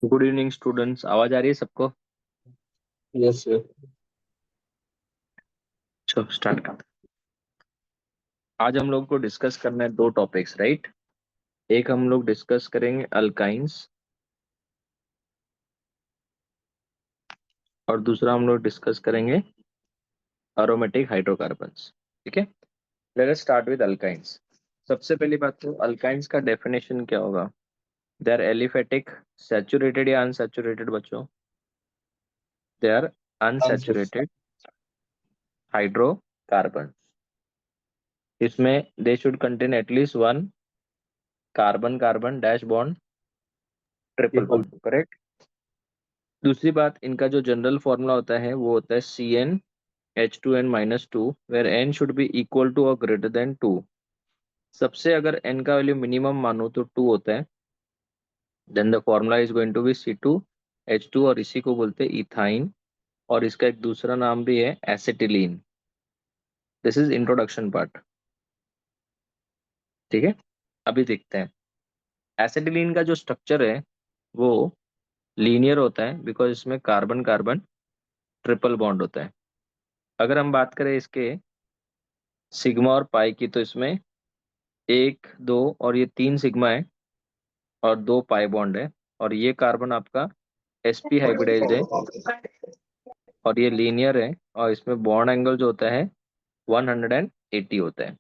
Good evening students, आवाज आ रही है सबको? Yes sir. चलो स्टार्ट करते हैं। आज हम लोग को डिस्कस करना है दो टॉपिक्स, राइट? एक हम लोग डिस्कस करेंगे अल्काइंस और दूसरा हम लोग डिस्कस करेंगे अरोमेटिक हाइड्रोकार्बन्स। ठीक है, let us start with alkynes. सबसे पहली बात तो अल्काइंस का डेफिनेशन क्या होगा? दे आर एलिफेटिक, सैचुरेटेड या अनसैचुरेटेड बच्चों? They are answer. Unsaturated hydrocarbon. इसमें they should contain at least one carbon carbon dash bond, triple triple. Bond, correct? दूसरी बात, इनका जो जनरल फॉर्मूला होता है वो होता है CnH2n-2, where n should be equal to और ग्रेटर देन 2। सबसे अगर n का वैल्यू मिनिमम मानो तो 2 होता है, then the formula is going to be C2H2, और इसी को बोलते हैं इथाइन। और इसका एक दूसरा नाम भी है acetylene. This is introduction part. ठीक है, अभी देखते हैं। एसिटिलीन का जो स्ट्रक्चर है वो लीनियर होता है, बिकॉज इसमें कार्बन कार्बन ट्रिपल बॉन्ड होता है। अगर हम बात करें इसके सिग्मा और पाई की, तो इसमें एक दो और ये तीन सिग्मा है और दो पाई बॉन्ड है। और ये कार्बन आपका sp हाइब्रिडाइज्ड है और ये लीनियर है, और इसमें बॉन्ड एंगल जो होता है 180 होता है।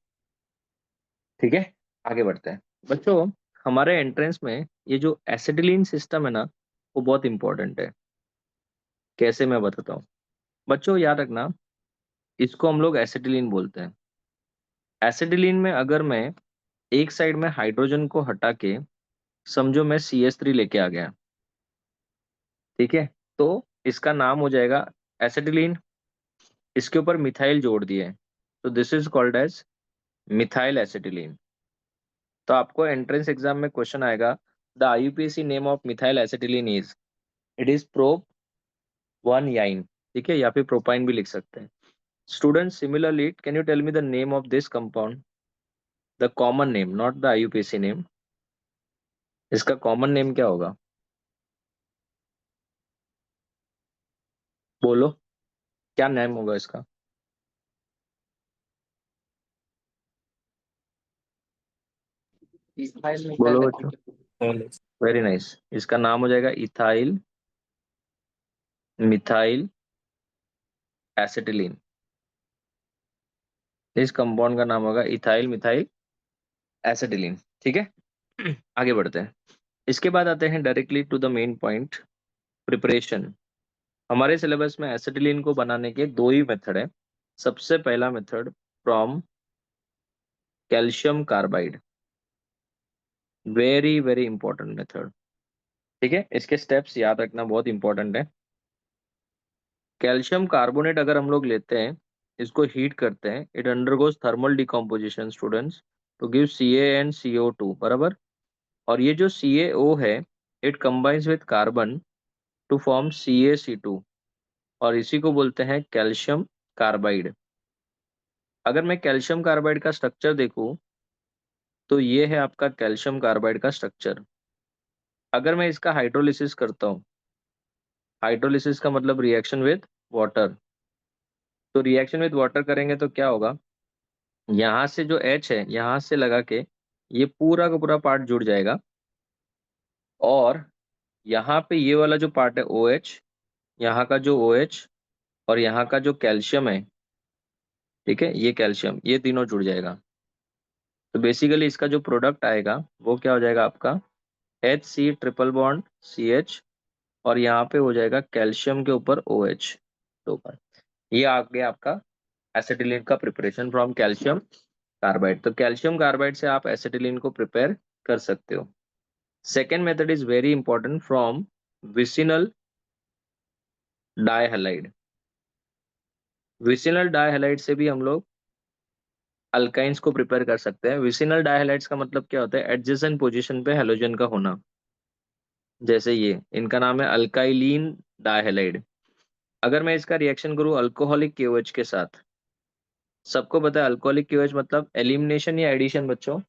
ठीक है, आगे बढ़ते हैं बच्चों। हमारे एंट्रेंस में ये जो एसिटिलीन सिस्टम है ना, वो बहुत इंपॉर्टेंट है। कैसे, मैं बताता हूँ। बच्चों याद रखना, इसको हम लोग एसिटिलीन बोलते हैं। एसिटिलीन में अगर मैं एक साइड में हाइड्रोजन को हटा के, समझो मैं CH3 लेके आ गया, ठीक है, तो इसका नाम हो जाएगा एसिटिलीन। इसके ऊपर मिथाइल जोड़ दिए, तो this is called as methyl acetylene. तो आपको एंट्रेंस एग्जाम में क्वेश्चन आएगा, the IUPAC name of methyl acetylene is, it is prop one yne. ठीक है, या फिर प्रोपाइन भी लिख सकते हैं। Student, similarly can you tell me the name of this compound? The common name, not the IUPAC name. इसका common name क्या होगा? बोलो, क्या नेम होगा इसका? इथाइल बोलो मिथाइल बच्चों। एसिटिक। वेरी नाइस, इसका नाम हो जाएगा इथाइल मिथाइल एसिटिलीन। इस कंपाउंड का नाम होगा इथाइल मिथाइल एसिटिलीन। ठीक है, आगे बढ़ते हैं। इसके बाद आते हैं directly to the main point, preparation. हमारे सिलेबस में एसिटिलीन को बनाने के दो ही मेथड है। सबसे पहला method, from calcium carbide. Very very important method. ठीक है, इसके स्टेप्स याद रखना बहुत इंपॉर्टेंट है। कैल्शियम कार्बोनेट अगर हम लोग लेते हैं, इसको हीट करते हैं, it undergoes thermal decomposition students, to give CaNCO2, बराबर। और ये जो CaO है, it combines with carbon to form CaC2, और इसी को बोलते हैं कैल्शियम कार्बाइड। अगर मैं कैल्शियम कार्बाइड का स्ट्रक्चर देखूं, तो ये है आपका कैल्शियम कार्बाइड का स्ट्रक्चर। अगर मैं इसका हाइड्रोलिसिस करता हूँ, हाइड्रोलिसिस का मतलब रिएक्शन विद वाटर, तो रिएक्शन विद वाटर करेंगे तो क्या होगा? यहाँ से जो H है, यहाँ से लगा के ये पूरा का पूरा पार्ट जुड़ जाएगा, और यहाँ पे ये वाला जो पार्ट है OH, यहाँ का जो OH और यहाँ का जो कैल्शियम है, ठीक है, ये कैल्शियम, ये तीनों जुड़ जाएगा। तो बेसिकली इसका जो प्रोडक्ट आएगा वो क्या हो जाएगा आपका? HC ट्रिपल बॉन्ड CH, और यहाँ पे हो जाएगा कैल्शियम के ऊपर OH, दो बार। ये आ गया आपका एसिटिलीन का प्रिपरेशन फ्रॉम कैल्शियम कार्बाइड। तो कैल्शियम कार्बाइड से आप एसिटिलीन को प्रिपेयर कर सकते हो। Second method is very important, from vicinal dihalide. Vicinal dihalide से भी हम लोग अल्काइंस को प्रिपेयर कर सकते हैं। विसिनल डाइहैलाइड्स का मतलब क्या होता है? एडजेसेंट पोजीशन पे हैलोजन का होना। जैसे ये, इनका नाम है अल्काइलीन डाइहैलाइड। अगर मैं इसका रिएक्शन करूं अल्कोहलिक KOH के साथ, सबको पता है अल्कोहलिक KOH मतलब एलिमिनेशन या एडिशन बच्चों?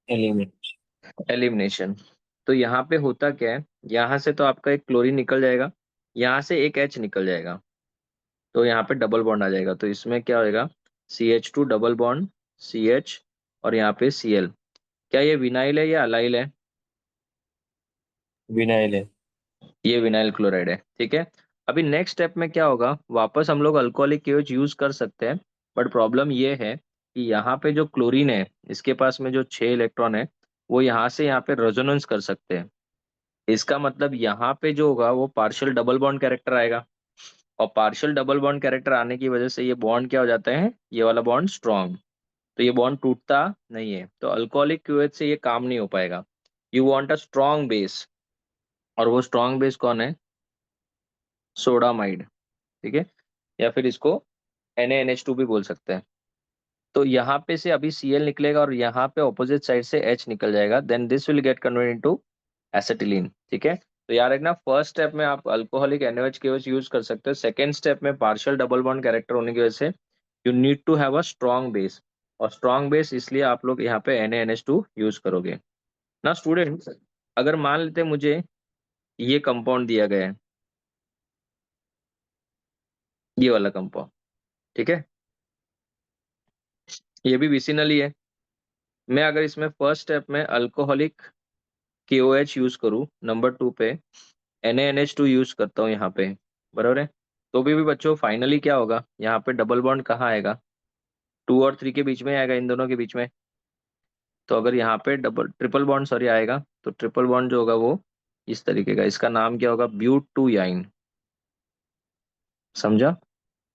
एलिमेंट। एलिमिनेशन। तो यहाँ पे होता क्या है, यहाँ से तो आपका एक क्लोरीन निकल जाएगा, यहाँ से एक H निकल जाएगा, तो यहाँ पे डबल बॉन्ड आ जाएगा। तो इसमें क्या होएगा, CH2 डबल बॉन्ड CH, और यहाँ पे Cl। क्या ये विनाइल है या अलाइल है? विनाइल है। ये विनाइल क्लोराइड है, ठीक है। अभी नेक्स्ट स्टेप में क्या होगा, वापस हम लोग अल्कोहलिक केओएच यूज कर सकते हैं, बट प्रॉब्लम ये है कि यहाँ पे जो क्लोरीन है, इसके पास में जो 6 इलेक्ट्रॉन है, वो यहाँ से यहाँ पे रेजोनेंस कर सकते हैं। इसका मतलब यहाँ पे जो होगा वो पार्शियल डबल बॉन्ड कैरेक्टर आएगा, और पार्शियल डबल बॉन्ड कैरेक्टर आने की वजह से ये बॉन्ड क्या हो जाता है, ये वाला बॉन्ड स्ट्रॉन्ग, तो ये बॉन्ड टूटता नहीं है। तो अल्कोहलिक क्यूएच से ये काम नहीं हो पाएगा। You want a strong base, और वो स्ट्रॉन्ग बेस कौन है, सोडामाइड, ठीक है, या फिर इसको NaNH2 भी बोल सकते हैं। तो यहाँ पे से अभी Cl निकलेगा और यहाँ पे ऑपोजिट साइड से H निकल जाएगा, then this will get converted into acetylene, ठीक है। तो याद रखना, फर्स्ट स्टेप में आप अल्कोहलिक NaOH केवल यूज कर सकते हो, सेकेंड स्टेप में पार्शियल डबल बॉन्ड कैरेक्टर होने की वजह से you need to have a strong base, और स्ट्रॉन्ग बेस इसलिए आप लोग यहाँ पे NaNH2 यूज करोगे ना स्टूडेंट्स। अगर मान लेते मुझे ये कंपाउंड दिया गया है, ये वाला कंपाउंड, ठीक है, ये भी विसिनल ही है। मैं अगर इसमें फर्स्ट स्टेप में अल्कोहलिक KOH यूज करूँ, नंबर 2 पे NaNH2 यूज करता हूँ यहाँ पे, बराबर है, तो भी बच्चों फाइनली क्या होगा, यहाँ पे डबल बॉन्ड कहाँ आएगा, 2 और 3 के बीच में आएगा, इन दोनों के बीच में। तो अगर यहाँ पे डबल ट्रिपल बॉन्ड सॉरी आएगा, तो ट्रिपल बॉन्ड जो होगा वो इस तरीके का, इसका नाम क्या होगा, ब्यूट 2 याइन, समझा,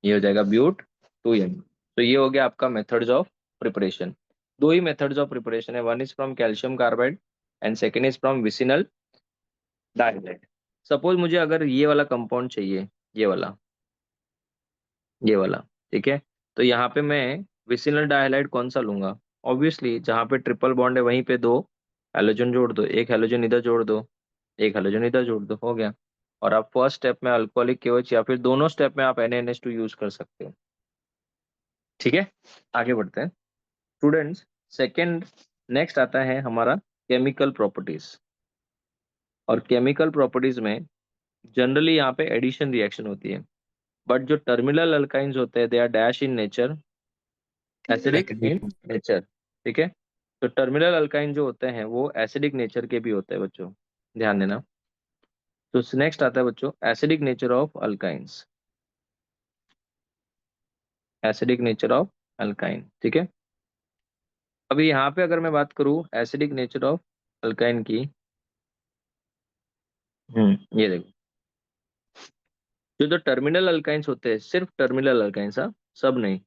ये हो जाएगा ब्यूट 2 याइन। तो ये हो गया आपका मेथड्स ऑफ प्रिपरेशन। दो ही मेथड्स ऑफ प्रिपरेशन है, one is from calcium carbide and second is from vicinal dilate. Suppose मुझे अगर ये वाला कंपाउंड चाहिए, ये वाला, ये वाला, ठीक है, तो यहाँ पे मैं विसिनल डाइहाइलाइड कौन सा लूंगा, ऑब्वियसली जहाँ पे ट्रिपल बॉन्ड है वहीं पे 2 हैलोजन जोड़ दो, एक हैलोजन इधर जोड़ दो, एक हैलोजन इधर जोड़ दो, हो गया। और आप फर्स्ट स्टेप में अल्कोहलिक केवच या फिर दोनों स्टेप में आप NaNH2 यूज कर सकते हो, ठीक है। आगे बढ़ते हैं स्टूडेंट्स। सेकेंड, नेक्स्ट आता है हमारा केमिकल प्रॉपर्टीज, और केमिकल प्रॉपर्टीज में जनरली यहाँ पे एडिशन रिएक्शन होती है, बट जो टर्मिनल अल्काइंस होते हैं they are dash in nature, acidic in acidic. Nature, ठीक है। तो टर्मिनल अल्काइन जो होते हैं वो एसिडिक नेचर के भी होते हैं बच्चों, ध्यान देना। तो नेक्स्ट आता है बच्चों acidic nature of alkynes, acidic nature of alkyne, ठीक है। अभी यहाँ पे अगर मैं बात करूँ एसिडिक नेचर ऑफ अल्काइन की, ये देखो, जो टर्मिनल अल्काइंस होते हैं, सिर्फ टर्मिनल अल्काइंस, हाँ, सब नहीं,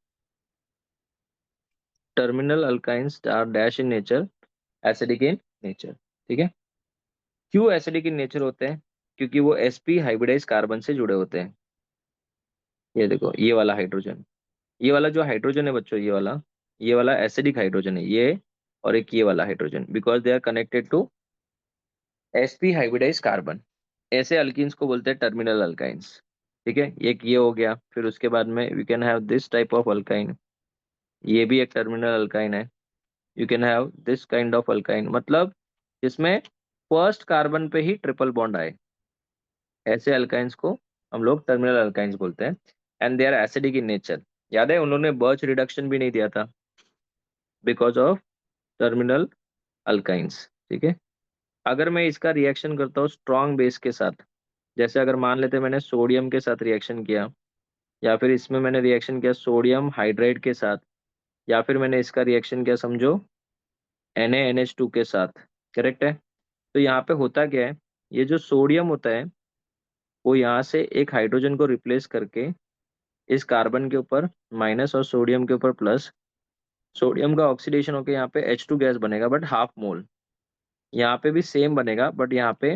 terminal alkynes are dash in nature, acidic in nature, ठीक है। क्यों एसिडिक इन नेचर होते हैं, क्योंकि वो sp हाइब्रिडाइज कार्बन से जुड़े होते हैं। ये देखो, ये वाला हाइड्रोजन, ये वाला जो हाइड्रोजन है बच्चों, ये वाला एसिडिक हाइड्रोजन है ये, और एक ये वाला hydrogen, because they are connected to sp hybridize carbon. ऐसे अल्कीन्स को बोलते हैं टर्मिनल अल्काइंस, ठीक है। एक ये हो गया, फिर उसके बाद में we can have this type of alkyne, ये भी एक टर्मिनल अल्काइन है। You can have this kind of alkyne, मतलब जिसमें फर्स्ट कार्बन पे ही ट्रिपल बॉन्ड आए, ऐसे अल्काइंस को हम लोग टर्मिनल अल्काइंस बोलते हैं, and they are acidic in nature. याद है उन्होंने बर्च रिडक्शन भी नहीं दिया था, बिकॉज ऑफ टर्मिनल अल्काइंस, ठीक है। अगर मैं इसका रिएक्शन करता हूँ स्ट्रॉन्ग बेस के साथ, जैसे अगर मान लेते मैंने सोडियम के साथ रिएक्शन किया, या फिर इसमें मैंने रिएक्शन किया सोडियम हाइड्राइड के साथ, या फिर मैंने इसका रिएक्शन किया समझो NaNH2 के साथ, करेक्ट है। तो यहाँ पे होता क्या है, ये जो सोडियम होता है वो यहाँ से एक हाइड्रोजन को रिप्लेस करके इस कार्बन के ऊपर माइनस और सोडियम के ऊपर प्लस, सोडियम का ऑक्सीडेशन होकर यहाँ पे H2 गैस बनेगा, बट हाफ मोल। यहाँ पे भी सेम बनेगा, बट यहाँ पे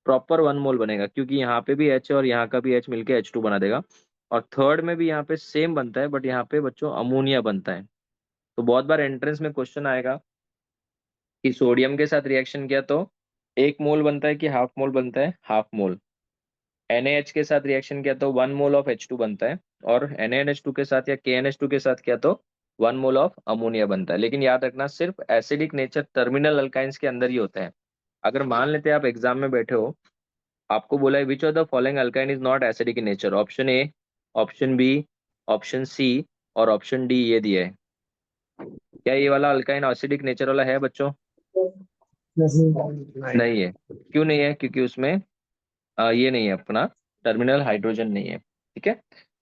प्रॉपर 1 मोल बनेगा, क्योंकि यहाँ पे भी H है और यहाँ का भी H मिलके H2 बना देगा। और थर्ड में भी यहाँ पे सेम बनता है, बट यहाँ पे बच्चों अमोनिया बनता है। तो बहुत बार एंट्रेंस में क्वेश्चन आएगा कि सोडियम के साथ रिएक्शन किया तो 1 मोल बनता है कि हाफ मोल बनता है, हाफ मोल। NaH के साथ रिएक्शन किया तो 1 मोल ऑफ H2 बनता है, और NaNH2 के साथ या KNH2 के साथ किया तो 1 मोल ऑफ अमोनिया बनता है। लेकिन याद रखना सिर्फ एसिडिक नेचर टर्मिनल अल्काइंस के अंदर ही होता है। अगर मान लेते हैं आप एग्जाम में बैठे हो आपको बोला है which of the following alkyne is not acidic in nature, option A, option B, option C और ऑप्शन डी ये दिया है। क्या ये वाला अल्काइन एसिडिक नेचर वाला है बच्चों? नहीं। नहीं है। क्यों नहीं है? क्योंकि उसमें ये नहीं है अपना, टर्मिनल हाइड्रोजन नहीं है। ठीक है,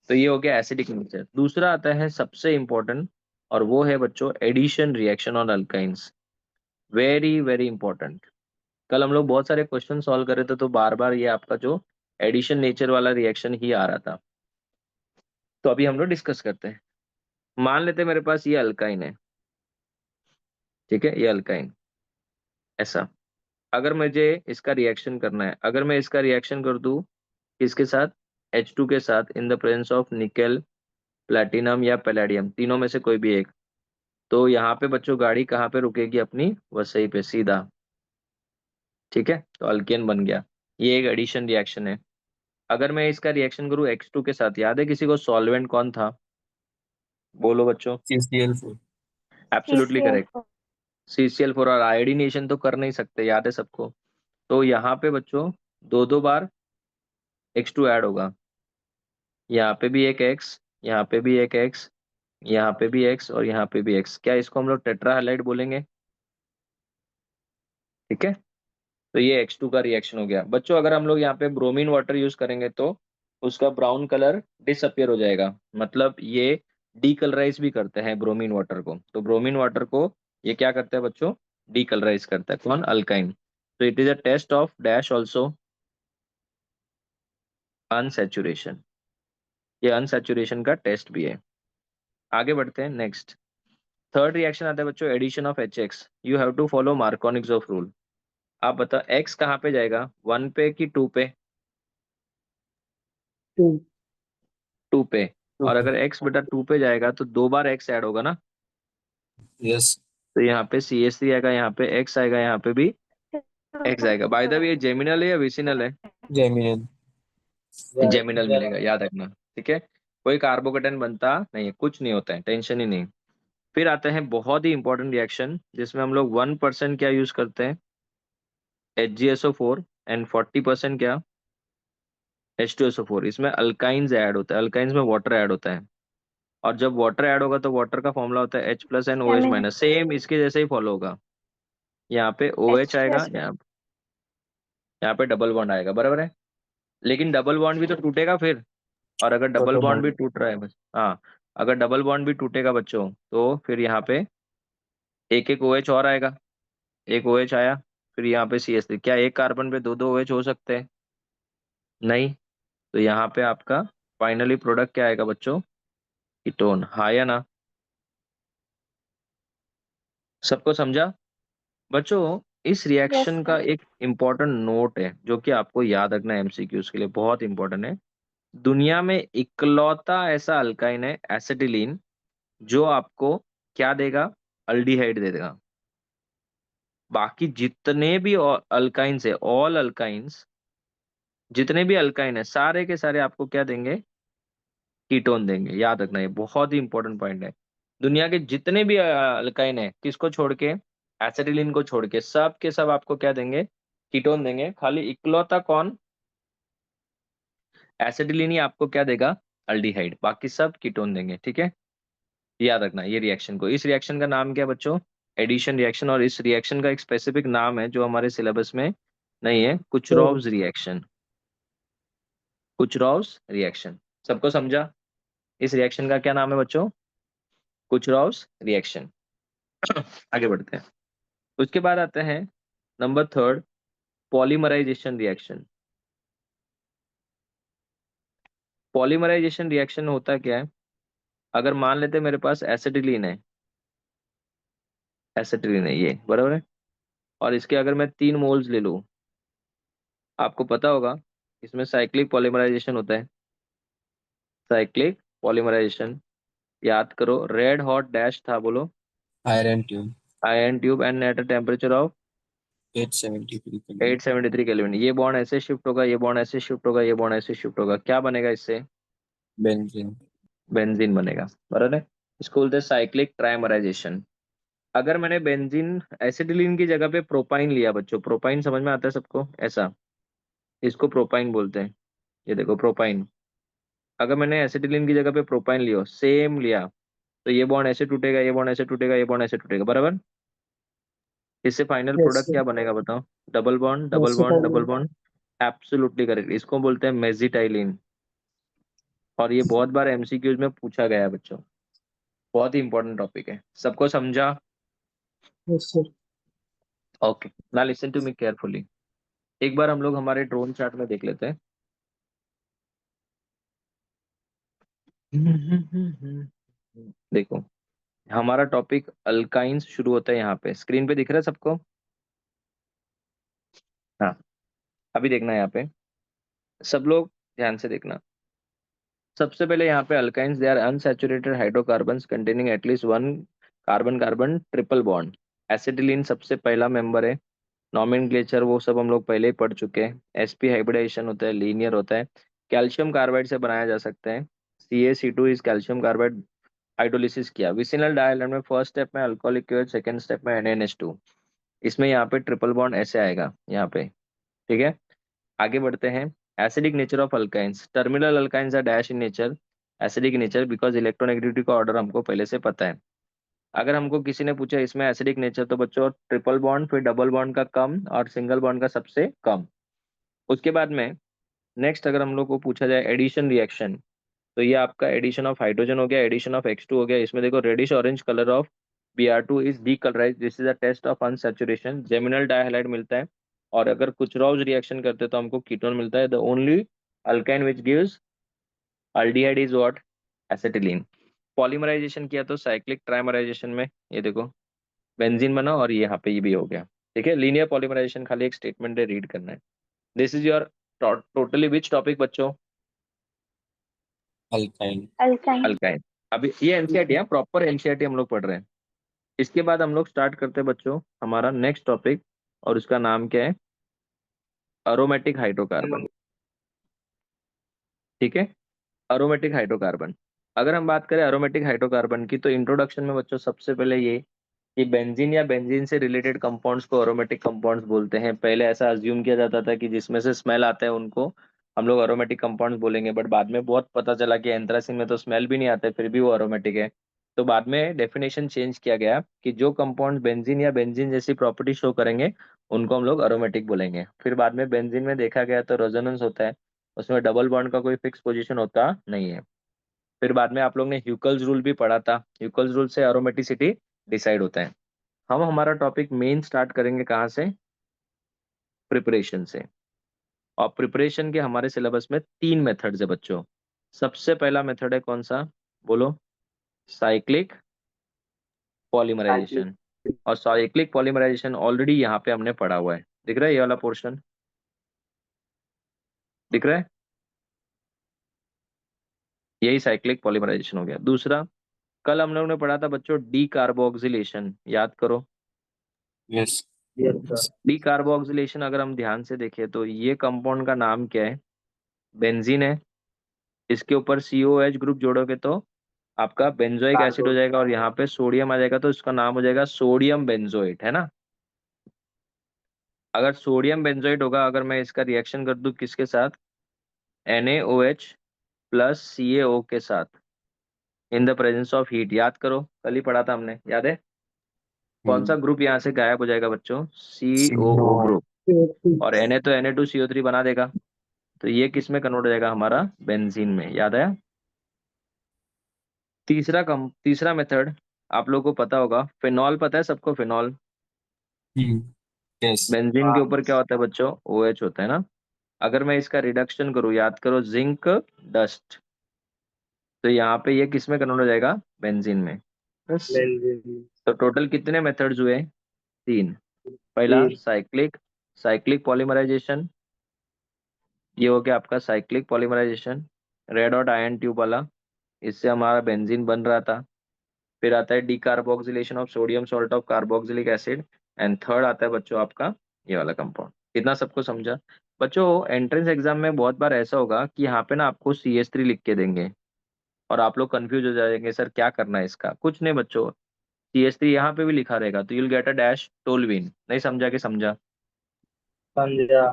तो ये हो गया एसिडिक नेचर। दूसरा आता है सबसे इंपॉर्टेंट, और वो है बच्चों addition reaction on alkynes. Very very important. कल हम लोग बहुत सारे क्वेश्चन सॉल्व कर रहे थे, तो बार बार ये आपका जो एडिशन नेचर वाला रिएक्शन ही आ रहा था। तो अभी हम लोग डिस्कस करते हैं। मान लेते हैं मेरे पास ये अल्काइन है, ठीक है, ये अल्काइन ऐसा। अगर मुझे इसका रिएक्शन करना है, अगर मैं इसका रिएक्शन कर दूं किसके साथ, H2 के साथ, इन the presence of nickel, platinum या पैलेडियम, तीनों में से कोई भी एक, तो यहाँ पे बच्चों गाड़ी कहाँ पे रुकेगी अपनी, वसई पे सीधा। ठीक है, तो अल्केन बन गया। ये एक एडिशन रिएक्शन है। अगर मैं इसका रिएक्शन करूँ X2 के साथ, याद है किसी को सॉल्वेंट कौन था? बोलो बच्चों। CCl4। Absolutely correct, CCl4। और आयोडीनेशन तो कर नहीं सकते, याद है सबको। तो यहाँ पे बच्चों दो दो बार X2 ऐड होगा। यहाँ पे भी एक X, यहाँ पे भी एक X, यहाँ पे भी X और यहाँ पे भी X। क्या इसको हम लोग टेट्रा हैलाइड बोलेंगे? ठीक है, तो ये X2 का रिएक्शन हो गया बच्चों। अगर हम लोग यहाँ पे ब्रोमीन वाटर यूज करेंगे तो उसका ब्राउन कलर डिसअपियर हो जाएगा, मतलब ये डीकलराइज भी करते हैं ब्रोमीन वाटर को। तो ब्रोमीन वाटर को ये क्या करता है बच्चों, डीकलराइज करता है। कौन? अल्काइन। तो it is a test of dash also unsaturation, ये अनसेचुरेशन का टेस्ट भी है। आगे बढ़ते हैं नेक्स्ट। थर्ड रिएक्शन आता है बच्चों addition of HX। You have to follow Markovnikov's of rule. आप बताओ एक्स कहाँ पे जाएगा, 1 पे कि 2 पे? टू। 2 पे। टू। और अगर x बटा 2 पे जाएगा तो दो बार x ऐड होगा ना। यस। तो यहाँ पे CH3 आएगा, यहाँ पे x आएगा, यहाँ पे भी x आएगा। बाय द वे ये जेमिनल है या विसिनल है? जेमिनल। जेमिनल मिलेगा, याद रखना। ठीक है, कोई कार्बोकेटन बनता नहीं है, कुछ नहीं होता है, टेंशन ही नहीं। फिर आते हैं बहुत ही इंपॉर्टेंट रिएक्शन जिसमें हम लोग 1% क्या यूज करते हैं, HgSO4, एंड 40% क्या, H2SO4। इसमें अल्काइंस ऐड होता है, अल्काइंस में वाटर ऐड होता है। और जब वाटर ऐड होगा तो वाटर का फॉर्मूला होता है H+NOH-, सेम इसके जैसे ही फॉलो होगा। यहाँ पे OH आएगा, यहाँ पे डबल बॉन्ड आएगा, बराबर है। लेकिन डबल बॉन्ड भी तो टूटेगा फिर। और अगर डबल बॉन्ड भी ऑटोमर। टूट रहा है बस, हाँ, अगर डबल बॉन्ड भी टूटेगा बच्चों तो फिर यहाँ पे एक एक OH और आएगा। एक OH आया, फिर यहाँ पे CH3। क्या एक कार्बन पे दो दो OH हो सकते हैं? नहीं। तो यहाँ पे आपका फाइनली प्रोडक्ट क्या आएगा बच्चों, कीटोन। हाँ या ना? सबको समझा बच्चों? इस रिएक्शन का एक इम्पॉर्टेंट नोट है जो कि आपको याद रखना है, MCQs के लिए बहुत इंपॉर्टेंट है। दुनिया में इकलौता ऐसा अल्काइन है एसिटिलीन जो आपको क्या देगा, अल्डिहाइड दे देगा। बाकी जितने भी अल्काइंस है, ऑल अल्काइंस, जितने भी अल्काइन है सारे के सारे आपको क्या देंगे, कीटोन देंगे। याद रखना, ये बहुत ही इंपॉर्टेंट पॉइंट है। दुनिया के जितने भी अल्काइन है, किसको छोड़ के, एसिटिलीन को छोड़ के, सब के सब आपको क्या देंगे, कीटोन देंगे। खाली इकलौता कौन, एसिटिलीन ही आपको क्या देगा, अल्डिहाइड। बाकी सब कीटोन देंगे। ठीक है, याद रखना ये रिएक्शन को। इस रिएक्शन का नाम क्या है बच्चों, एडिशन रिएक्शन। और इस रिएक्शन का एक स्पेसिफिक नाम है जो हमारे सिलेबस में नहीं है, कुचरॉव्स रिएक्शन। कुचरॉव्स रिएक्शन, सबको समझा? इस रिएक्शन का क्या नाम है बच्चों, कुचरॉव्स रिएक्शन। आगे बढ़ते हैं। उसके बाद आते हैं number third, polymerization reaction. Polymerization reaction होता क्या है, अगर मान लेते हैं मेरे पास एसिटिलीन है, एसिटिलीन है ये, बराबर है। और इसके अगर मैं 3 मोल्स ले लूं, आपको पता होगा इसमें साइक्लिक पॉलीमराइजेशन होता है। साइक्लिक पॉलीमराइजेशन, याद करो, रेड हॉट डैश था, बोलो। Iron tube. Ion tube and at a temperature of 873 kelvin. 873 kelvin. ये बॉन्ड ऐसे शिफ्ट होगा, ये बॉन्ड ऐसे शिफ्ट होगा, ये बॉन्ड ऐसे शिफ्ट होगा। क्या बनेगा इससे, बेंजीन। बेंजीन बनेगा, बराबर है। इसको बोलते हैं साइक्लिक ट्राइमराइजेशन। अगर मैंने बेंजीन एसिटिलीन की जगह पे प्रोपाइन लिया बच्चों, प्रोपाइन समझ में आता है सबको, ऐसा इसको प्रोपाइन बोलते हैं। ये देखो प्रोपाइन। अगर मैंने एसिटिलीन की जगह पे प्रोपाइन लिया, सेम लिया, तो ये बॉन्ड ऐसे टूटेगा, ये बॉन्ड ऐसे टूटेगा, ये बॉन्ड ऐसे टूटेगा, बराबर। इससे फाइनल यस प्रोडक्ट सर। क्या बनेगा बताओ? डबल बॉन्ड, डबल वैसे bond, double final. Bond. Absolutely correct, इसको बोलते हैं मेजिटाइलिन। और ये बहुत बार एमसीक्यूज में पूछा गया है बच्चों। बहुत ही इंपॉर्टेंट टॉपिक है। सबको समझा? Yes sir. Okay, now listen to me carefully. एक बार हम लोग हमारे ड्रोन चार्ट में देख लेते हैं। देखो, हमारा टॉपिक अल्काइंस शुरू होता है यहाँ पे, स्क्रीन पे दिख रहा है सबको? हाँ, अभी देखना है यहाँ पे, सब लोग ध्यान से देखना। सबसे पहले यहाँ पे alkynes, they are unsaturated hydrocarbons containing at least one carbon carbon triple bond. Acetylene सबसे पहला मेंबर है। नॉमेनक्लेचर वो सब हम लोग पहले ही पढ़ चुके हैं। एसपी हाइब्रिडाइजेशन होता है, लीनियर होता है। कैल्शियम कार्बाइड से बनाया जा सकता है। CaC2 is calcium carbide hydrolysis किया। विसिनल डायहाइड्राइड में फर्स्ट स्टेप में अल्कोहलिक, सेकंड स्टेप में NaNH2। इसमें यहाँ पे ट्रिपल बॉन्ड ऐसे आएगा यहाँ पे। ठीक है, आगे बढ़ते हैं। Acidic nature of alkynes, terminal alkynes are dash in nature, acidic nature because electronegativity का ऑर्डर हमको पहले से पता है। अगर हमको किसी ने पूछा इसमें एसिडिक नेचर, तो बच्चों ट्रिपल बॉन्ड, फिर डबल बॉन्ड का कम, और सिंगल बॉन्ड का सबसे कम। उसके बाद में नेक्स्ट अगर हम लोग को पूछा जाए एडिशन रिएक्शन, तो ये आपका एडिशन ऑफ हाइड्रोजन हो गया, एडिशन ऑफ H2 हो गया। इसमें देखो reddish orange colour of Br2 is decolourise, this is a test of unsaturation. Geminal dihalide मिलता है। और अगर कुछ रॉज रिएक्शन करते हैं तो हमको कीटोन मिलता है। The only alkyne which gives aldehyde is what? Acetylene. Polymerization किया तो साइक्लिक ट्राइमराइजेशन में ये देखो बेंजीन बना, और ये यहाँ पे ये भी हो गया। ठीक है, लीनियर पॉलीमराइजेशन खाली एक स्टेटमेंट है, रीड करना है। This is your totally which topic बच्चों? अल्काइन। अल्काइन। अल्काइन। अभी ये एनसीईआरटी है, प्रॉपर एनसीईआरटी हम लोग पढ़ रहे हैं। इसके बाद हम लोग स्टार्ट करते हैं बच्चों हमारा नेक्स्ट टॉपिक, और उसका नाम क्या है? Aromatic hydrocarbon. ठीक है, अरोमेटिक हाइड्रोकार्बन। अगर हम बात करें अरोमेटिक हाइड्रोकार्बन की, तो इंट्रोडक्शन में बच्चों सबसे पहले ये कि बेंजीन या बेंजीन से रिलेटेड कंपाउंड्स को अरोमेटिक कंपाउंड्स बोलते हैं। पहले ऐसा अज्यूम किया जाता था कि जिसमें से स्मेल आता है उनको हम लोग अरोमेटिक कंपाउंड्स बोलेंगे, बट बाद में बहुत पता चला कि एंथ्रासिन में तो स्मेल भी नहीं आता है, फिर भी वो अरोमेटिक है। तो बाद में डेफिनेशन चेंज किया गया कि जो कंपाउंड बेंजीन या बेंजीन जैसी प्रॉपर्टी शो करेंगे उनको हम लोग अरोमेटिक बोलेंगे। फिर बाद में बेंजीन में देखा गया तो रेजोनेंस होता है, उसमें डबल बॉन्ड का कोई फिक्स पोजीशन होता नहीं है। फिर बाद में आप लोग ने ह्यूकल्स रूल भी पढ़ा था, ह्यूकल्स रूल से अरोमेटिसिटी डिसाइड होता है। हम हमारा टॉपिक मेन स्टार्ट करेंगे कहाँ से? प्रिपरेशन से। और प्रिपरेशन के हमारे सिलेबस में 3 मेथड्स है बच्चों। सबसे पहला मेथड है कौन सा? बोलो। Cyclic polymerization. और साइक्लिक पॉलीमराइजेशन ऑलरेडी यहाँ पे हमने पढ़ा हुआ है, दिख रहा है ये वाला पोर्शन? दिख रहा है? यही साइक्लिक पॉलीमराइजेशन हो गया। दूसरा, कल हम लोग ने पढ़ा था बच्चों डी कार्बोक्सिलेशन, याद करो। यस। डी कार्बोक्सिलेशन अगर हम ध्यान से देखें तो ये कंपाउंड का नाम क्या है? बेंजीन है। इसके ऊपर COH ग्रुप जोड़ोगे तो आपका बेंजोइक एसिड हो जाएगा, और यहाँ पे सोडियम आ जाएगा, तो इसका नाम हो जाएगा सोडियम बेंजोएट, है ना? अगर सोडियम बेंजोएट होगा, अगर मैं इसका रिएक्शन कर दूं किसके साथ? NaOH प्लस CaO के साथ, इन द प्रेजेंस ऑफ हीट। याद करो, कल ही पढ़ा था हमने, याद है? कौन सा ग्रुप यहाँ से गायब हो जाएगा बच्चों? COO नो। ग्रुप। और Na तो Na2CO3 बना देगा, तो ये किस में कन्वर्ट हो जाएगा? हमारा बेंजीन में। याद आया? तीसरा मेथड आप लोगों को पता होगा, फिनॉल पता है सबको? फिनॉल। यस। बेंजीन के ऊपर क्या होता है बच्चों? OH होता है ना। अगर मैं इसका रिडक्शन करूं, याद करो, जिंक डस्ट, तो यहाँ पे ये किस में कन्वर्ट हो जाएगा? बेंजीन में। बस। तो टोटल कितने मेथड्स हुए? 3। पहला साइक्लिक, साइक्लिक पॉलीमराइजेशन, ये हो गया आपका cyclic polymerization, red hot iron tube वाला, इससे हमारा बेंजीन बन रहा था। फिर आता है decarboxylation of sodium salt of carboxylic acid. And third आता है बच्चों आपका ये वाला कंपाउंड। कितना सबको समझा? बच्चों एंट्रेंस एग्जाम में बहुत बार ऐसा होगा कि यहाँ पे ना आपको CH3 लिख के देंगे, और आप लोग कंफ्यूज हो जाएंगे सर क्या करना है इसका। कुछ नहीं बच्चों, CH3 यहाँ पे भी लिखा रहेगा, तो यूल गेट अ डैश टोलवीन। नहीं समझा कि समझा? समझा।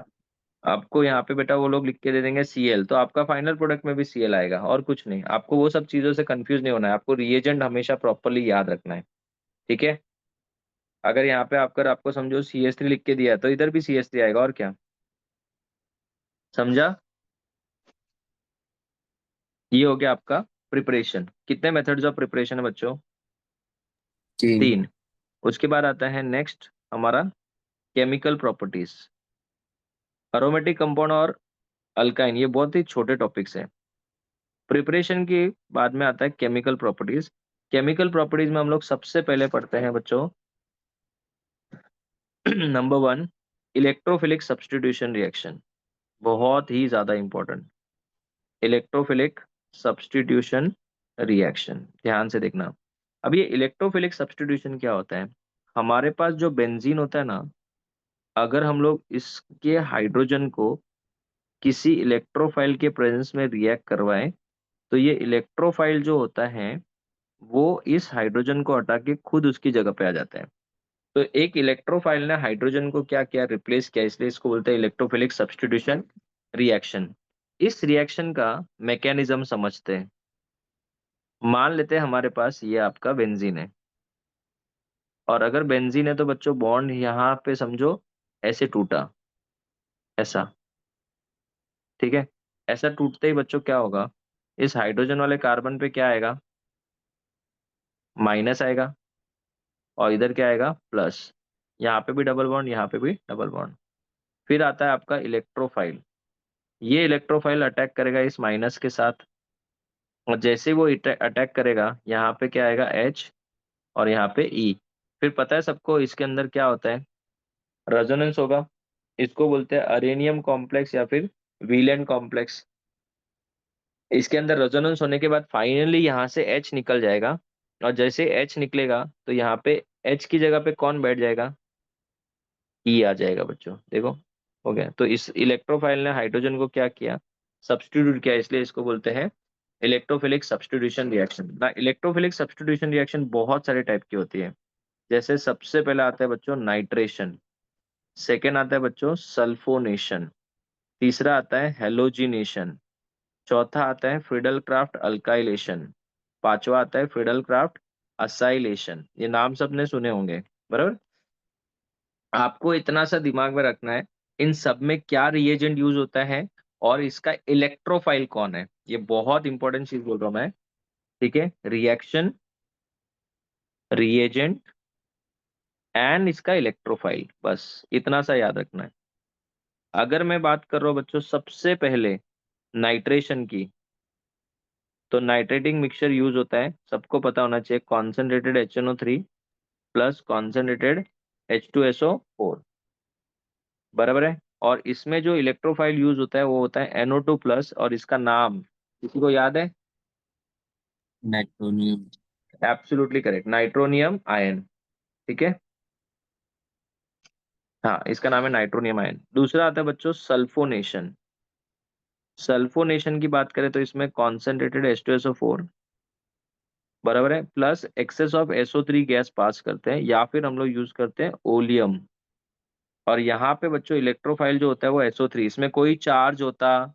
आपको यहाँ पे बेटा वो लोग लिख के दे देंगे Cl, तो आपका फाइनल प्रोडक्ट में भी Cl आएगा और कुछ नहीं। आपको वो सब चीजों से कंफ्यूज नहीं होना है, आपको रिएजेंट हमेशा प्रॉपरली याद रखना है, ठीक है। अगर यहाँ पे आपको समझो CH3 लिख के दिया है, तो इधर भी CH3 आएगा, और क्या, समझा। ये हो गया आपका प्रिपरेशन। कितने मेथड्स ऑफ प्रिपरेशन है बच्चों? 3। 3। उसके बाद आता है नेक्स्ट हमारा केमिकल प्रॉपर्टीज। अरोमेटिक कंपाउंड और अल्काइन, ये बहुत ही छोटे टॉपिक्स हैं। प्रिपरेशन के बाद में आता है केमिकल प्रॉपर्टीज। केमिकल प्रॉपर्टीज में हम लोग सबसे पहले पढ़ते हैं बच्चों नंबर 1, इलेक्ट्रोफिलिक सब्स्टिट्यूशन रिएक्शन। बहुत ही ज्यादा इंपॉर्टेंट, इलेक्ट्रोफिलिक सब्स्टिट्यूशन रिएक्शन, ध्यान से देखना। अब ये इलेक्ट्रोफिलिक सब्स्टिट्यूशन क्या होता है? हमारे पास जो बेंजीन होता है ना, अगर हम लोग इसके हाइड्रोजन को किसी इलेक्ट्रोफाइल के प्रेजेंस में रिएक्ट करवाएं, तो ये इलेक्ट्रोफाइल जो होता है वो इस हाइड्रोजन को हटा के खुद उसकी जगह पे आ जाता है। तो एक इलेक्ट्रोफाइल ने हाइड्रोजन को क्या किया, रिप्लेस किया, इसलिए इसको बोलते हैं इलेक्ट्रोफिलिक सब्स्टिट्यूशन रिएक्शन। इस रिएक्शन का मैकेनिज्म समझते हैं। मान लेते हैं हमारे पास ये आपका बेंजीन है, और अगर बेंजीन है तो बच्चों बॉन्ड यहाँ पे समझो ऐसे टूटा, ऐसा, ठीक है। ऐसा टूटते ही बच्चों क्या होगा, इस हाइड्रोजन वाले कार्बन पे क्या आएगा, माइनस आएगा, और इधर क्या आएगा, प्लस। यहाँ पे भी डबल बॉन्ड, यहाँ पे भी डबल बॉन्ड। फिर आता है आपका इलेक्ट्रोफाइल। ये इलेक्ट्रोफाइल अटैक करेगा इस माइनस के साथ, और जैसे ही वो अटैक करेगा यहाँ पे क्या आएगा, H, और यहाँ पे E। फिर पता है सबको इसके अंदर क्या होता है, रेजोनेंस होगा। इसको बोलते हैं अरेनियम कॉम्प्लेक्स या फिर व्हीलेंट कॉम्प्लेक्स। इसके अंदर रेजोनेंस होने के बाद फाइनली यहाँ से H निकल जाएगा, और जैसे H निकलेगा तो यहाँ पे H की जगह पे कौन बैठ जाएगा, ई आ जाएगा बच्चों, देखो हो गया। तो इस इलेक्ट्रोफाइल ने हाइड्रोजन को क्या किया, सब्स्टिट्यूट किया, इसलिए इसको बोलते हैं इलेक्ट्रोफिलिक सब्स्टिट्यूशन रिएक्शन ना। इलेक्ट्रोफिलिक सब्स्टिट्यूशन रिएक्शन बहुत सारे टाइप की होती है। जैसे सबसे पहले आता है बच्चों नाइट्रेशन, सेकेंड आता है बच्चों सल्फोनेशन, तीसरा आता है हेलोजिनेशन, चौथा आता है फ्रीडल क्राफ्ट अल्काइलेशन, पांचवा आता है फ्रीडल क्राफ्ट असाइलेशन। ये नाम सबने सुने होंगे, बराबर। आपको इतना सा दिमाग में रखना है, इन सब में क्या रिएजेंट यूज होता है और इसका इलेक्ट्रोफाइल कौन है। ये बहुत इंपॉर्टेंट चीज बोल रहा हूं मैं, ठीक है। रिएक्शन, रिएजेंट एंड इसका इलेक्ट्रोफाइल, बस इतना सा याद रखना है। अगर मैं बात कर रहा हूँ बच्चों सबसे पहले नाइट्रेशन की, तो नाइट्रेटिंग मिक्सचर यूज होता है, सबको पता होना चाहिए, concentrated HNO3 plus concentrated H2SO4, बराबर है। और इसमें जो इलेक्ट्रोफाइल यूज होता है वो होता है NO2 प्लस, और इसका नाम किसी को याद है? Nitronium. Absolutely correct, nitronium ion, ठीक है। हाँ, इसका नाम है नाइट्रोनियम आयन। दूसरा आता है बच्चों सल्फोनेशन। सल्फोनेशन की बात करें तो इसमें कॉन्सेंट्रेटेड H2SO4, बराबर है, plus excess of SO3 gas pass करते हैं, या फिर हम लोग यूज करते हैं ओलियम। और यहाँ पे बच्चों इलेक्ट्रोफाइल जो होता है वो SO3, इसमें कोई चार्ज होता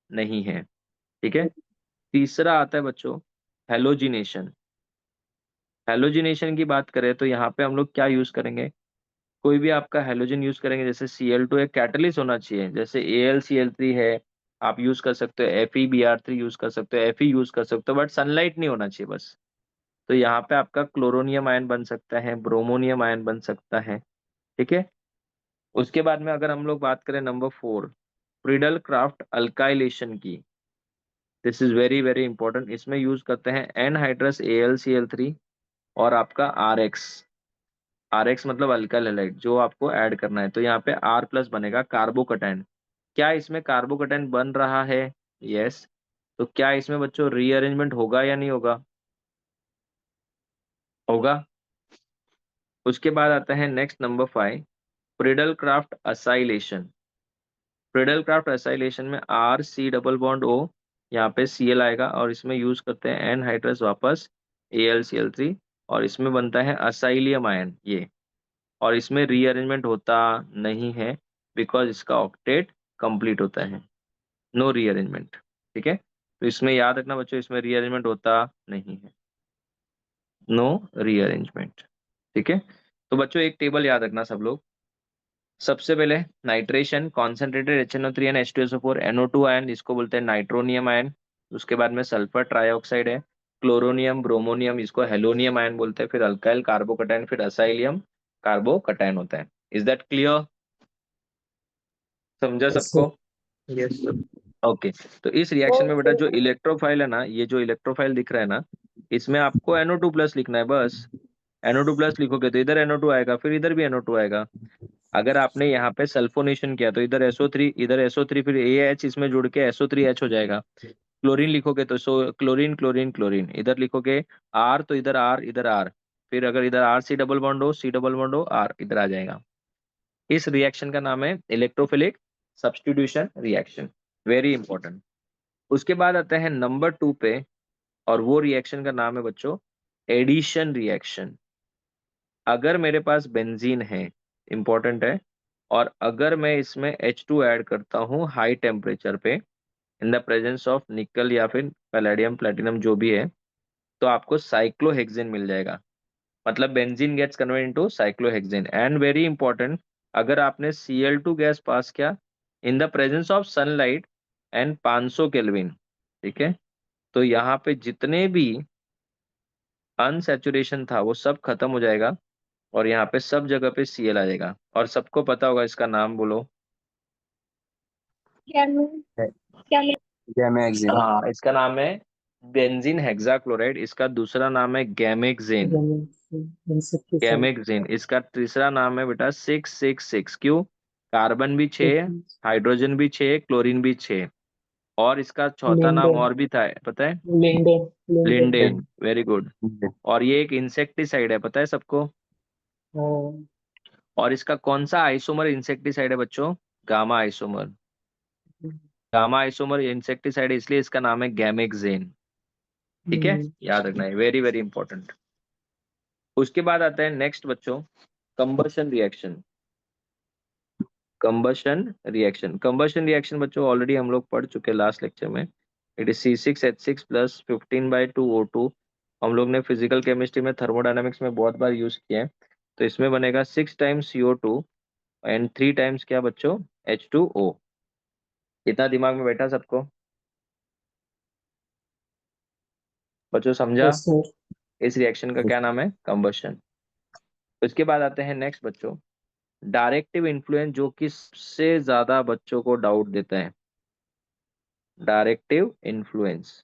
नहीं है, ठीक है। तीसरा आता है बच्चों हेलोजिनेशन। हेलोजिनेशन की बात करें तो यहाँ पे हम लोग क्या यूज करेंगे, कोई भी आपका हेलोजन यूज करेंगे, जैसे Cl2 एक कैटलिस्ट होना चाहिए, जैसे AlCl3 है, आप यूज कर सकते हो, FeBr3 यूज कर सकते हो, Fe यूज कर सकते हो, बट सनलाइट नहीं होना चाहिए बस। तो यहाँ पे आपका क्लोरोनियम आयन बन सकता है, ब्रोमोनियम आयन बन सकता है, ठीक है। उसके बाद में अगर हम लोग बात करें नंबर 4, फ्रीडल क्राफ्ट अल्काइलेशन की, this is very very important. इसमें यूज करते हैं एनहाइड्रस AlCl3 और आपका RX मतलब अल्काइल हैलाइड जो आपको ऐड करना है, तो यहाँ पे R प्लस बनेगा कार्बोकटायन। क्या इसमें कार्बोकटायन बन रहा है? यस। तो क्या इसमें बच्चों रीअरेंजमेंट होगा या नहीं होगा? होगा। उसके बाद आता है next number 5, Friedel craft acylation. Friedel craft acylation में RC डबल बॉन्ड O, यहाँ पे Cl आएगा, और इसमें यूज करते हैं एनहाइड्रस वापस AlCl3, और इसमें बनता है असाइलियम आयन ये। और इसमें रीअरेंजमेंट होता नहीं है, बिकॉज इसका ऑक्टेट कंप्लीट होता है, नो रीअरेंजमेंट। ठीक है, तो इसमें याद रखना बच्चों, इसमें रीअरेंजमेंट होता नहीं है, नो रीअरेंजमेंट। ठीक है, तो बच्चों एक टेबल याद रखना सब लोग। सबसे पहले nitration, concentrated HNO3 and H2SO4, NO2 ion, इसको बोलते हैं नाइट्रोनियम आयन। उसके बाद में सल्फर ट्राइऑक्साइड है, क्लोरोनियम, ब्रोमोनियम, इसको हेलोनियम आयन बोलते हैं। फिर अल्काइल कार्बोकटायन, फिर असाइलियम कार्बोकटायन होता है। Is that clear? समझा यस सबको? सर। Yes sir. ओके। तो इस रिएक्शन में बेटा जो इलेक्ट्रोफाइल है ना, ये जो इलेक्ट्रोफाइल दिख रहा है ना, इसमें आपको NO2 प्लस लिखना है बस। NO2 प्लस लिखोगे तो इधर NO2 आएगा, फिर इधर भी NO2 आएगा। अगर आपने यहाँ पे सल्फोनेशन किया तो इधर SO3, इधर SO3, फिर AH इसमें जुड़ के SO3H हो जाएगा। क्लोरीन लिखोगे तो क्लोरीन क्लोरीन क्लोरीन, इधर लिखोगे R तो इधर R, इधर R, फिर अगर इधर RC डबल बॉन्ड हो, C डबल बॉन्ड हो, R इधर आ जाएगा। इस रिएक्शन का नाम है electrophilic substitution reaction, very important. उसके बाद आता है नंबर 2 पे, और वो रिएक्शन का नाम है बच्चों एडिशन रिएक्शन। अगर मेरे पास बेंजीन है, इंपॉर्टेंट है, और अगर मैं इसमें H2 ऐड करता हूँ हाई टेम्परेचर पे, इन द प्रेजेंस ऑफ निकल या फिर पैलेडियम प्लेटिनम जो भी है, तो आपको साइक्लोहेक्सेन मिल जाएगा। मतलब benzene gets convert into cyclohexane. And very important, अगर आपने Cl2 गैस पास किया in the presence of sunlight and 500 kelvin, ठीक है, तो यहाँ पे जितने भी अनसैचुरेशन था वो सब खत्म हो जाएगा, और यहाँ पे सब जगह पे Cl आ जाएगा। और सबको पता होगा इसका नाम बोलो। क्या क्या गैमेक्सिन। हाँ, इसका नाम है बेंजीन हेक्साक्लोराइड, इसका दूसरा नाम है गैमेक्सेन। इंसेक्टिसाइड। गैमेक्सेन, इसका तीसरा नाम है बेटा 666। क्यों? कार्बन भी 6, हाइड्रोजन भी 6, क्लोरीन भी 6, और इसका चौथा नाम लिंडन और भी था, पता है? Lindane lindane lindane, very good. और ये एक इंसेक्टिसाइड है, पता है सबको? हाँ। और इसका कौन सा आइसोमर इंसेक्टिसाइड है बच्चों? Gamma isomer. Gamma isomer insecticide, इसलिए इसका नाम है गैमेक्सेन। ठीक है, याद रखना है, वेरी वेरी इंपॉर्टेंट। उसके बाद आता है नेक्स्ट बच्चों कंबशन रिएक्शन। कंबशन रिएक्शन बच्चों ऑलरेडी हम लोग पढ़ चुके लास्ट लेक्चर में। It is C6H6 plus 15/2O2। हम लोग ने फिजिकल केमिस्ट्री में, थर्मोडायनेमिक्स में बहुत बार यूज किया है। तो इसमें बनेगा 6 टाइम्स CO2 एंड 3 टाइम्स क्या बच्चों? H2O। इतना दिमाग में बैठा सबको? बच्चों समझा? Yes sir. इस रिएक्शन का क्या नाम है? कंबशन। उसके बाद आते हैं नेक्स्ट बच्चों डायरेक्टिव इन्फ्लुएंस, जो कि सबसे ज्यादा बच्चों को डाउट देता है। Directive influence.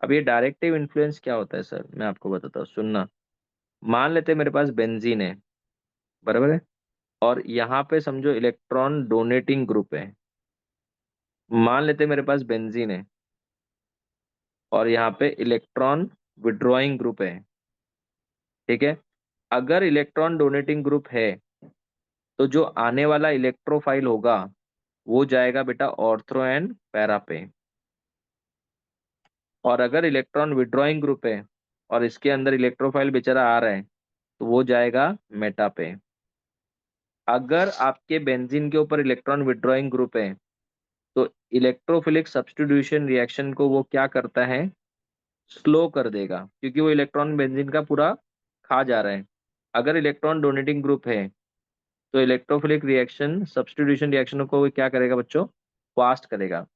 अब ये डायरेक्टिव इन्फ्लुएंस क्या होता है सर, मैं आपको बताता हूँ, सुनना। मान लेते हैं मेरे पास बेंजीन है, बराबर है, और यहाँ पे समझो इलेक्ट्रॉन डोनेटिंग ग्रुप है। मान लेते हैं मेरे पास बेंजीन है, और यहाँ पे इलेक्ट्रॉन विड्रॉइंग ग्रुप है। ठीक है, अगर इलेक्ट्रॉन डोनेटिंग ग्रुप है, तो जो आने वाला इलेक्ट्रोफाइल होगा वो जाएगा बेटा ऑर्थो एंड पैरा पे। और अगर इलेक्ट्रॉन विड्रॉइंग ग्रुप है और इसके अंदर इलेक्ट्रोफाइल बेचारा आ रहा है, तो वो जाएगा मेटा पे। अगर आपके बेंजीन के ऊपर इलेक्ट्रॉन विड्रॉइंग ग्रुप है, तो इलेक्ट्रोफिलिक सब्स्टिट्यूशन रिएक्शन को वो क्या करता है? स्लो कर देगा, क्योंकि वो इलेक्ट्रॉन बेंजीन का पूरा खा जा रहा है। अगर इलेक्ट्रॉन डोनेटिंग ग्रुप है, तो इलेक्ट्रोफिलिक रिएक्शन सब्स्टिट्यूशन रिएक्शन को वो क्या करेगा बच्चों? फास्ट करेगा।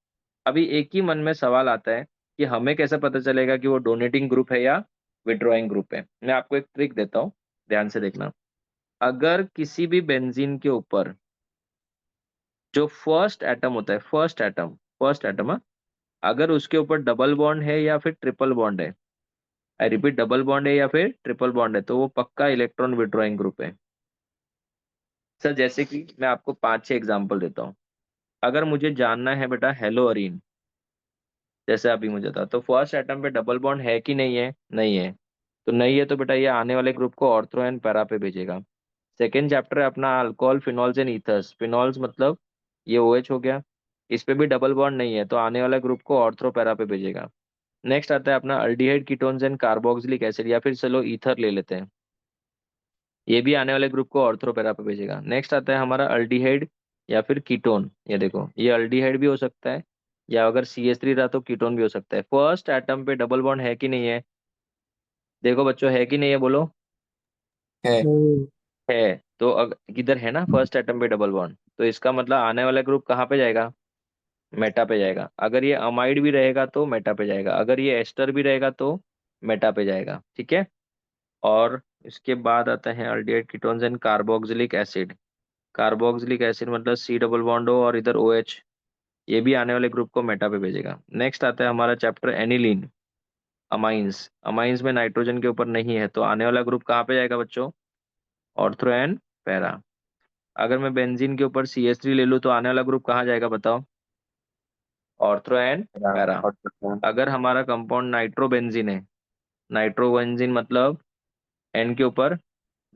अभी एक ही मन में सवाल आता है कि हमें कैसे पता चलेगा कि वो डोनेटिंग ग्रुप है या विड्रॉइंग ग्रुप है? मैं आपको एक ट्रिक देता हूँ, ध्यान से देखना। अगर किसी भी बेंजीन के ऊपर जो फर्स्ट एटम होता है, फर्स्ट एटम, अगर उसके ऊपर डबल बॉन्ड है या फिर ट्रिपल बॉन्ड है, आई रिपीट, डबल बॉन्ड है या फिर ट्रिपल बॉन्ड है, तो वो पक्का इलेक्ट्रॉन विड्रॉइंग ग्रुप है। सर जैसे कि मैं आपको 5-6 एग्जांपल देता हूँ। अगर मुझे जानना है बेटा हेलोअरीन, जैसे अभी मुझे था, तो फर्स्ट एटम पे डबल बॉन्ड है कि नहीं है? नहीं है। तो नहीं है तो बेटा ये आने वाले ग्रुप को ऑर्थो एंड पैरा पे भेजेगा। सेकेंड चैप्टर है अपना alcohol, phenols and ethers. Phenols मतलब ये OH हो गया, इस पे भी डबल बॉन्ड नहीं है, तो आने वाला ग्रुप को ऑर्थो पैरा पे भेजेगा। नेक्स्ट आता है अपना aldehyde ketones and carboxylic acid, या फिर चलो ईथर ले लेते हैं, ये भी आने वाले ग्रुप को ऑर्थो पैरा पे भेजेगा। नेक्स्ट आता है हमारा अल्डिहाइड या फिर कीटोन। ये देखो, ये अल्डिहाइड भी हो सकता है, या अगर CH3 रहा तो कीटोन भी हो सकता है। फर्स्ट एटम पे डबल बॉन्ड है कि नहीं है? देखो बच्चों, है कि नहीं है, बोलो। है। नहीं। है। तो किधर है ना फर्स्ट एटम पे डबल बॉन्ड, तो इसका मतलब आने वाला ग्रुप कहाँ पे जाएगा? मेटा पे जाएगा। अगर ये अमाइड भी रहेगा तो मेटा पे जाएगा, अगर ये एस्टर भी रहेगा तो मेटा पे जाएगा, ठीक है। और इसके बाद आता है aldehyde ketones and carboxylic acid. Carboxylic acid मतलब C डबल बॉन्ड हो और इधर OH, ये भी आने वाले ग्रुप को मेटा पे भेजेगा। नेक्स्ट आता है हमारा चैप्टर एनिलीन, अमाइंस। अमाइंस में नाइट्रोजन के ऊपर नहीं है, तो आने वाला ग्रुप कहाँ पे जाएगा बच्चों? Ortho and para. अगर मैं बेंजीन के ऊपर CH3 ले लूँ तो आने वाला ग्रुप कहाँ जाएगा बताओ? Ortho and para. और तो अगर हमारा कंपाउंड नाइट्रोबेंजीन है, नाइट्रोबेंजीन मतलब N के ऊपर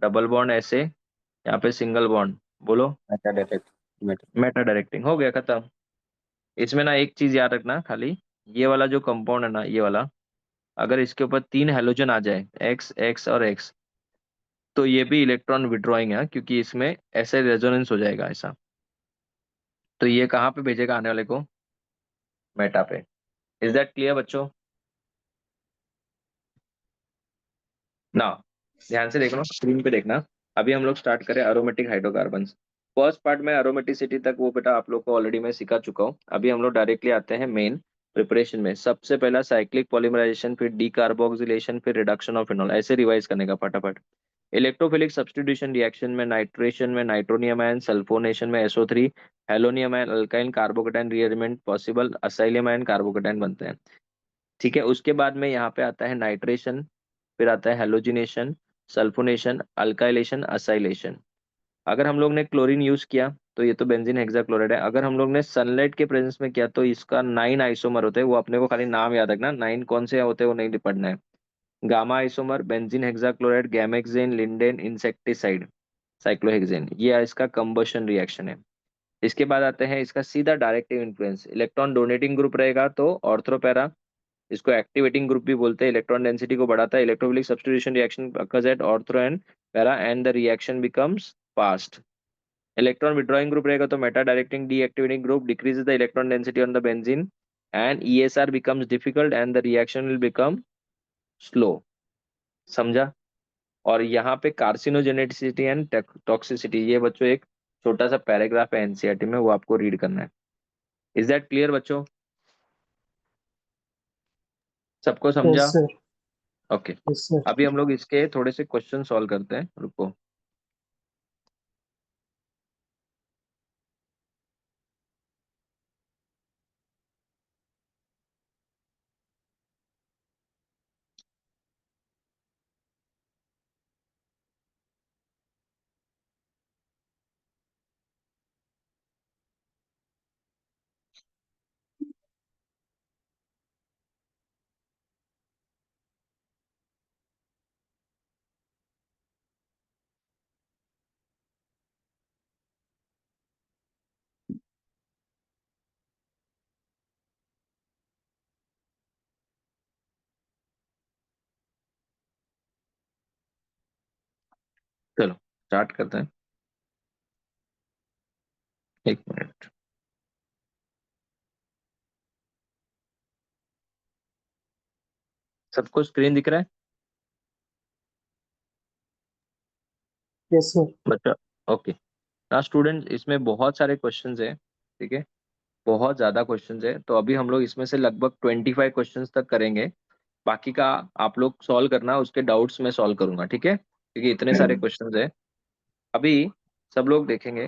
डबल बॉन्ड ऐसे, यहाँ पे सिंगल बॉन्ड, बोलो। Meta direct Meta. Meta directing हो गया, खत्म। इसमें ना एक चीज याद रखना खाली, ये वाला जो कंपाउंड है ना, ये वाला, अगर इसके ऊपर 3 हेलोजन आ जाए, एक्स एक्स और एक्स, तो ये भी इलेक्ट्रॉन विड्रॉइंग है, क्योंकि इसमें ऐसे रेजोनेंस हो जाएगा ऐसा। तो ये कहाँ पे भेजेगा आने वाले को? मेटा पे। इज दैट क्लियर बच्चों? ना, ध्यान से देखना, स्क्रीन पे देखना। अभी हम लोग स्टार्ट करें एरोमेटिक हाइड्रोकार्बन्स। फर्स्ट पार्ट में एरोमेटिसिटी तक वो बेटा आप लोग को ऑलरेडी मैं सिखा चुका हूँ। अभी हम लोग डायरेक्टली आते हैं मेन प्रिपरेशन में। सबसे पहला साइक्लिक पॉलीमराइजेशन, फिर डीकार्बोक्सिलेशन, फिर रिडक्शन ऑफ फिनॉल, ऐसे रिवाइज करने का फटाफट। इलेक्ट्रोफिलिक सब्स्टिट्यूशन रिएक्शन में नाइट्रेशन में नाइट्रोनियम आयन, सल्फोनेशन में SO3, halonium ion, alkyne carbocation rearrangement possible, acylium ion carbocation बनते हैं, ठीक है। उसके बाद में यहाँ पे आता है नाइट्रेशन, फिर आता है हेलोजिनेशन, सल्फोनेशन, अल्काइलेशन, असाइलेशन। अगर हम लोग ने क्लोरीन यूज किया तो ये तो बेंजीन हेक्साक्लोराइड है। अगर हम लोग ने सनलाइट के प्रेजेंस में किया तो इसका 9 आइसोमर होते हैं, वो अपने को खाली नाम याद रखना, 9 कौन से होते हैं वो नहीं पढ़ना है। Gamma isomer, benzene hexachloride, gammexane, lindane, insecticide, cyclohexane, ये इसका कंबशन रिएक्शन है। इसके बाद आते हैं इसका सीधा directive influence. Electron donating group रहेगा तो ऑर्थोपैरा, इसको एक्टिवेटिंग ग्रुप भी बोलते हैं, इलेक्ट्रॉन डेंसिटी को बढ़ाता है। Electrophilic substitution reaction occurs at ortho and para and the reaction becomes fast. Electron withdrawing group रहेगा तो Meta directing deactivating group decreases the electron density on the benzene and ESR becomes difficult and the reaction will become slow। समझा? और यहाँ पे कार्सिनोजेनेटिसिटी and toxicity, ये बच्चों एक छोटा सा पैराग्राफ है NCERT में, वो आपको रीड करना है। इज दैट क्लियर बच्चों? सबको यस समझा? सर। ओके। Yes sir. अभी हम लोग इसके थोड़े से क्वेश्चन सॉल्व करते हैं, रुको। चलो स्टार्ट करते हैं, एक मिनट। सबको स्क्रीन दिख रहा है यस सर। बच्चा? ओके। ना स्टूडेंट, इसमें बहुत सारे क्वेश्चंस हैं, ठीक है, बहुत ज्यादा क्वेश्चंस है। तो अभी हम लोग इसमें से लगभग 25 क्वेश्चंस तक करेंगे। बाकी का आप लोग सॉल्व करना, उसके डाउट्स मैं सॉल्व करूंगा, ठीक है, क्योंकि इतने सारे क्वेश्चंस है। अभी सब लोग देखेंगे।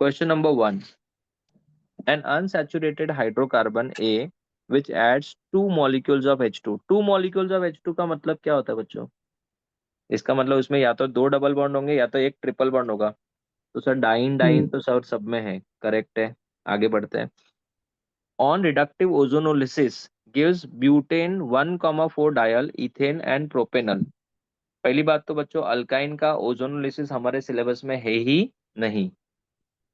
Question number 1, an unsaturated hydrocarbon A which adds 2 molecules of H2। 2 molecules of H2 का मतलब क्या होता है बच्चों? इसका मतलब उसमें या तो 2 डबल बॉन्ड होंगे या तो एक ट्रिपल बॉन्ड होगा। तो सर डाइन डाइन तो सर सब में है, करेक्ट है। आगे बढ़ते हैं। On reductive ozonolysis gives butane 1,4 dial ethane and propanal. पहली बात तो बच्चों, अल्काइन का ओजोनोलिसिस हमारे सिलेबस में है ही नहीं।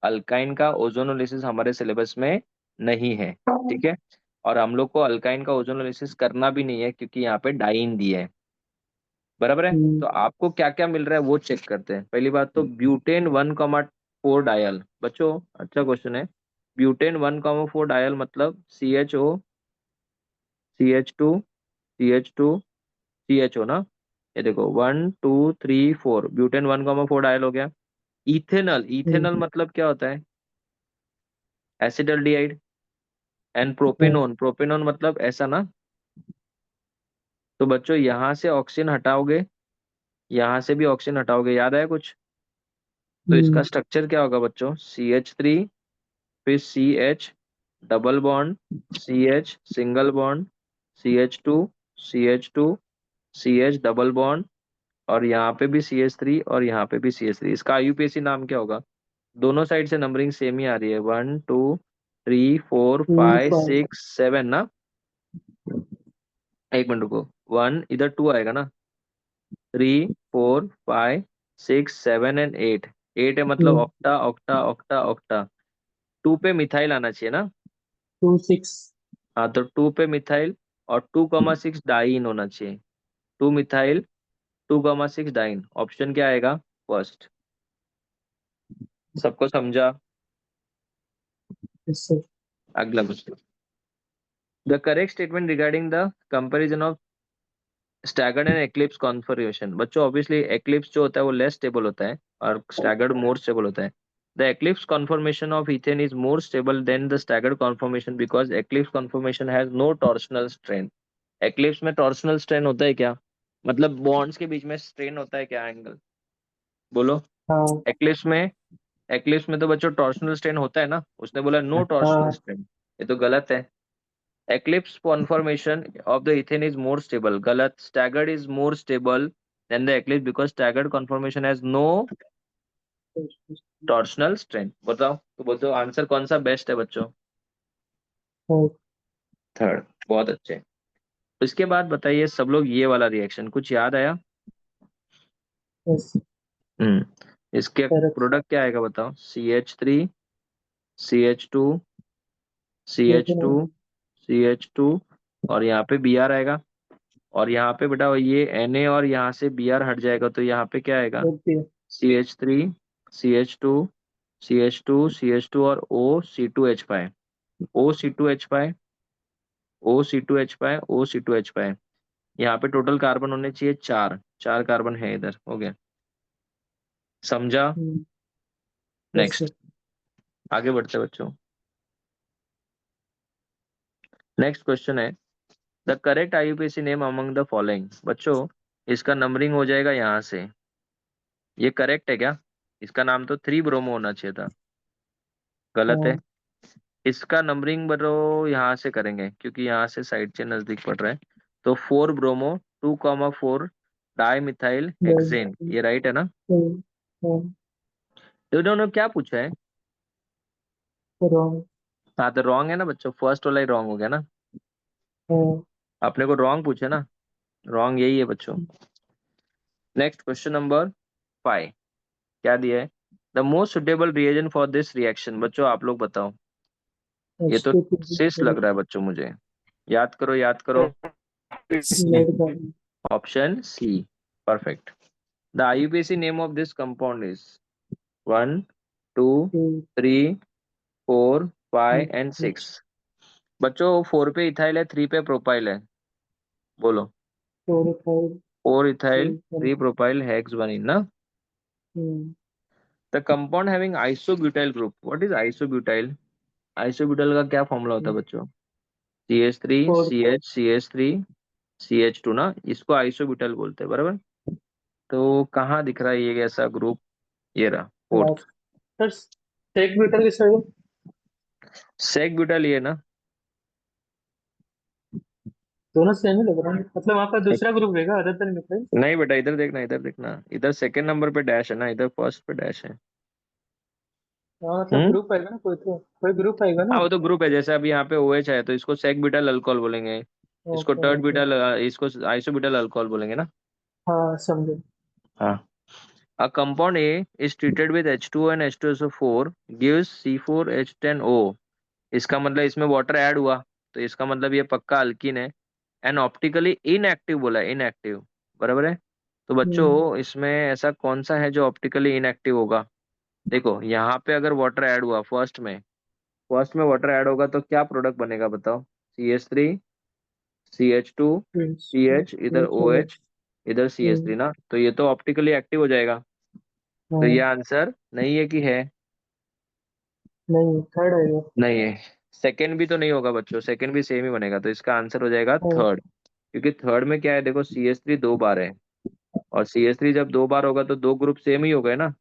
अल्काइन का ओजोनोलिसिस हमारे सिलेबस में नहीं है, ठीक है। और हम लोग को अल्काइन का ओजोनोलिसिस करना भी नहीं है, क्योंकि यहाँ पे डाइन दिया है, बराबर है। तो आपको क्या क्या मिल रहा है वो चेक करते हैं। पहली बात तो ब्यूटेन 1, 4 डायल। बच्चों अच्छा क्वेश्चन है। ब्यूटेन 1,4 डायल मतलब CHO, CH2, CHO ना। ये देखो 1 2 3 4, ब्यूटेन 1,4 डायल हो गया। इथेनॉल, इथेनॉल मतलब क्या होता है? एसिडल्डिहाइड। एंड प्रोपेनोन, प्रोपेनोन मतलब ऐसा ना। तो बच्चों यहाँ से ऑक्सीजन हटाओगे, यहाँ से भी ऑक्सीजन हटाओगे, याद आया कुछ? तो इसका स्ट्रक्चर क्या होगा बच्चों? CH3, फिर CH double bond, CH single bond, CH2, CH2, CH double bond, और यहाँ पे भी CH3 और यहाँ पे भी CH3। इसका IUPAC नाम क्या होगा? दोनों साइड से नंबरिंग सेम ही आ रही है, 1 2 3 4 5 6 7 ना। एक मिनट रुको, 1 इधर 2 आएगा ना, 3 4 5 6 7 एंड 8। 8 है मतलब ऑक्टा ऑक्टा ऑक्टा ऑक्टा। 2 पे मिथाइल आना चाहिए ना। 2 6। हाँ तो 2 पे मिथाइल, और 2,6 डाइन होना चाहिए। 2 मिथाइल, 2,6 डाइन, ऑप्शन क्या आएगा? फर्स्ट। सबको समझा? Yes, sir. अगला question. The correct statement regarding the comparison of staggered and eclipse conformation. बच्चों ऑब्वियसली एक्लिप्स जो होता है वो लेस स्टेबल होता है, और स्टैगर्ड मोर स्टेबल होता है। The eclipse conformation of ethane is more stable than the staggered conformation because eclipse conformation has no torsional strain. Eclipse में टॉर्शनल स्ट्रेन होता है क्या? मतलब बॉन्ड्स के बीच में स्ट्रेन होता है क्या, एंगल? बोलो। हाँ एक्लिप्स में, एक्लिप्स में तो बच्चों टॉर्शनल स्ट्रेन होता है ना, उसने बोला नो टॉर्शनल हाँ। स्ट्रेन, ये तो गलत है। Eclipse conformation of the ethane is more stable. गलत। Staggered is more stable than the eclipse because staggered conformation has no torsional strain। बताओ तो, बताओ आंसर कौन सा बेस्ट है बच्चों? थर्ड। बहुत अच्छे। उसके बाद बताइए सब लोग, ये वाला रिएक्शन कुछ याद आया? यस। इसके करेक्ट। प्रोडक्ट क्या आएगा बताओ? CH3, CH2, CH2, CH2, और यहाँ पे Br आएगा। और यहाँ पे बेटा ये Na, और यहाँ से Br हट जाएगा तो यहाँ पे क्या आएगा? Okay. CH3, CH2, CH2, CH2 और O C2H5, O C2H5, O C2H5, O C2H5। यहाँ पे टोटल कार्बन होने चाहिए 4, 4 कार्बन है इधर, हो गया। समझा? Yes sir. नेक्स्ट, आगे बढ़ते हैं बच्चों। नेक्स्ट क्वेश्चन है, the correct IUPAC name among the following. बच्चों इसका नंबरिंग हो जाएगा यहाँ से। ये करेक्ट है क्या? इसका नाम तो 3 ब्रोमो होना चाहिए था, गलत है। हाँ। इसका नंबरिंग बरो यहाँ से करेंगे क्योंकि यहाँ से साइड चेन नजदीक पड़ रहा है। तो 4 ब्रोमो, 2,4 डाई मिथाइल हेक्सेन, ये राइट है ना? तो इन्होंने क्या पूछा है? रॉन्ग। हाँ तो रॉन्ग है ना बच्चों, फर्स्ट वाला ही रॉन्ग हो गया ना। हाँ। अपने को रॉन्ग पूछे ना, रॉन्ग यही है बच्चों। नेक्स्ट क्वेश्चन नंबर 5, क्या दिया है? The most suitable reagent for this reaction. बच्चों आप लोग बताओ, ये तो सिस लग रहा है बच्चों मुझे। याद करो, याद करो। Option C, perfect. The IUPAC name of this compound is 1 2 3 4 5 and 6। बच्चों 4 पे इथाइल है, 3 पे प्रोपाइल है, बोलो। 4 इथाइल, 3 प्रोपाइल, हेक्स बनीन ना। The compound having isobutyl group, what is isobutyl? Isobutyl का क्या फॉर्मूला होता है बच्चों? CH3 CH CH3 CH2 ना, इसको आइसोब्यूटाइल बोलते हैं, बराबर। तो कहाँ दिख रहा है ये ऐसा ग्रुप? ये रहा, फोर्थ। सर सेक मीटर किस साइड है? सेक ब्यूटाइल ये ना। दोनों सेम ही लग रहा है, मतलब आपका दूसरा ग्रुप रहेगा अदर देन मिथाइल। नहीं बेटा, इधर देखना, इधर देखना, इधर सेकंड नंबर पे डैश है ना, इधर फर्स्ट पे डैश है। हाँ मतलब हम्म। ग्रुप आएगा ना, कोई तो कोई ग्रुप आएगा हाँ ना। वो तो ग्रुप है, जैसे अभी यहाँ पे OH है तो इसको सेक ब्यूटाइल अल्कोहल बोलेंगे। इसको ओके टर्ड ओके। ब्यूटाइल, इसको आइसोब्यूटाइल अल्कोहल बोलेंगे ना। हाँ समझे। हाँ। A compound A is treated with H2O and H2SO4 gives C4H10O। इसका मतलब इसमें वाटर ऐड हुआ, तो इसका मतलब ये पक्का अल्कीन है। एंड ऑप्टिकली इनएक्टिव बोला है, इनएक्टिव, बराबर है। तो बच्चों इसमें ऐसा कौन सा है जो ऑप्टिकली इनएक्टिव होगा? देखो यहाँ पे अगर वाटर ऐड हुआ फर्स्ट में वाटर ऐड होगा तो क्या प्रोडक्ट बनेगा बताओ? CH3, CH2, CH, इधर OH, इधर CH3 ना, तो ये तो ऑप्टिकली एक्टिव हो जाएगा। तो ये आंसर नहीं है कि है? नहीं, थर्ड है ये। नहीं है। सेकंड भी तो नहीं होगा बच्चों, सेकंड भी सेम ही बनेगा, तो इसका आंसर हो जाएगा हाँ, थर्ड। क्योंकि थर्ड में क्या है, देखो CH3 दो बार है, और CH3 जब दो बार होगा तो दो ग्रुप सेम ही हो गए ना,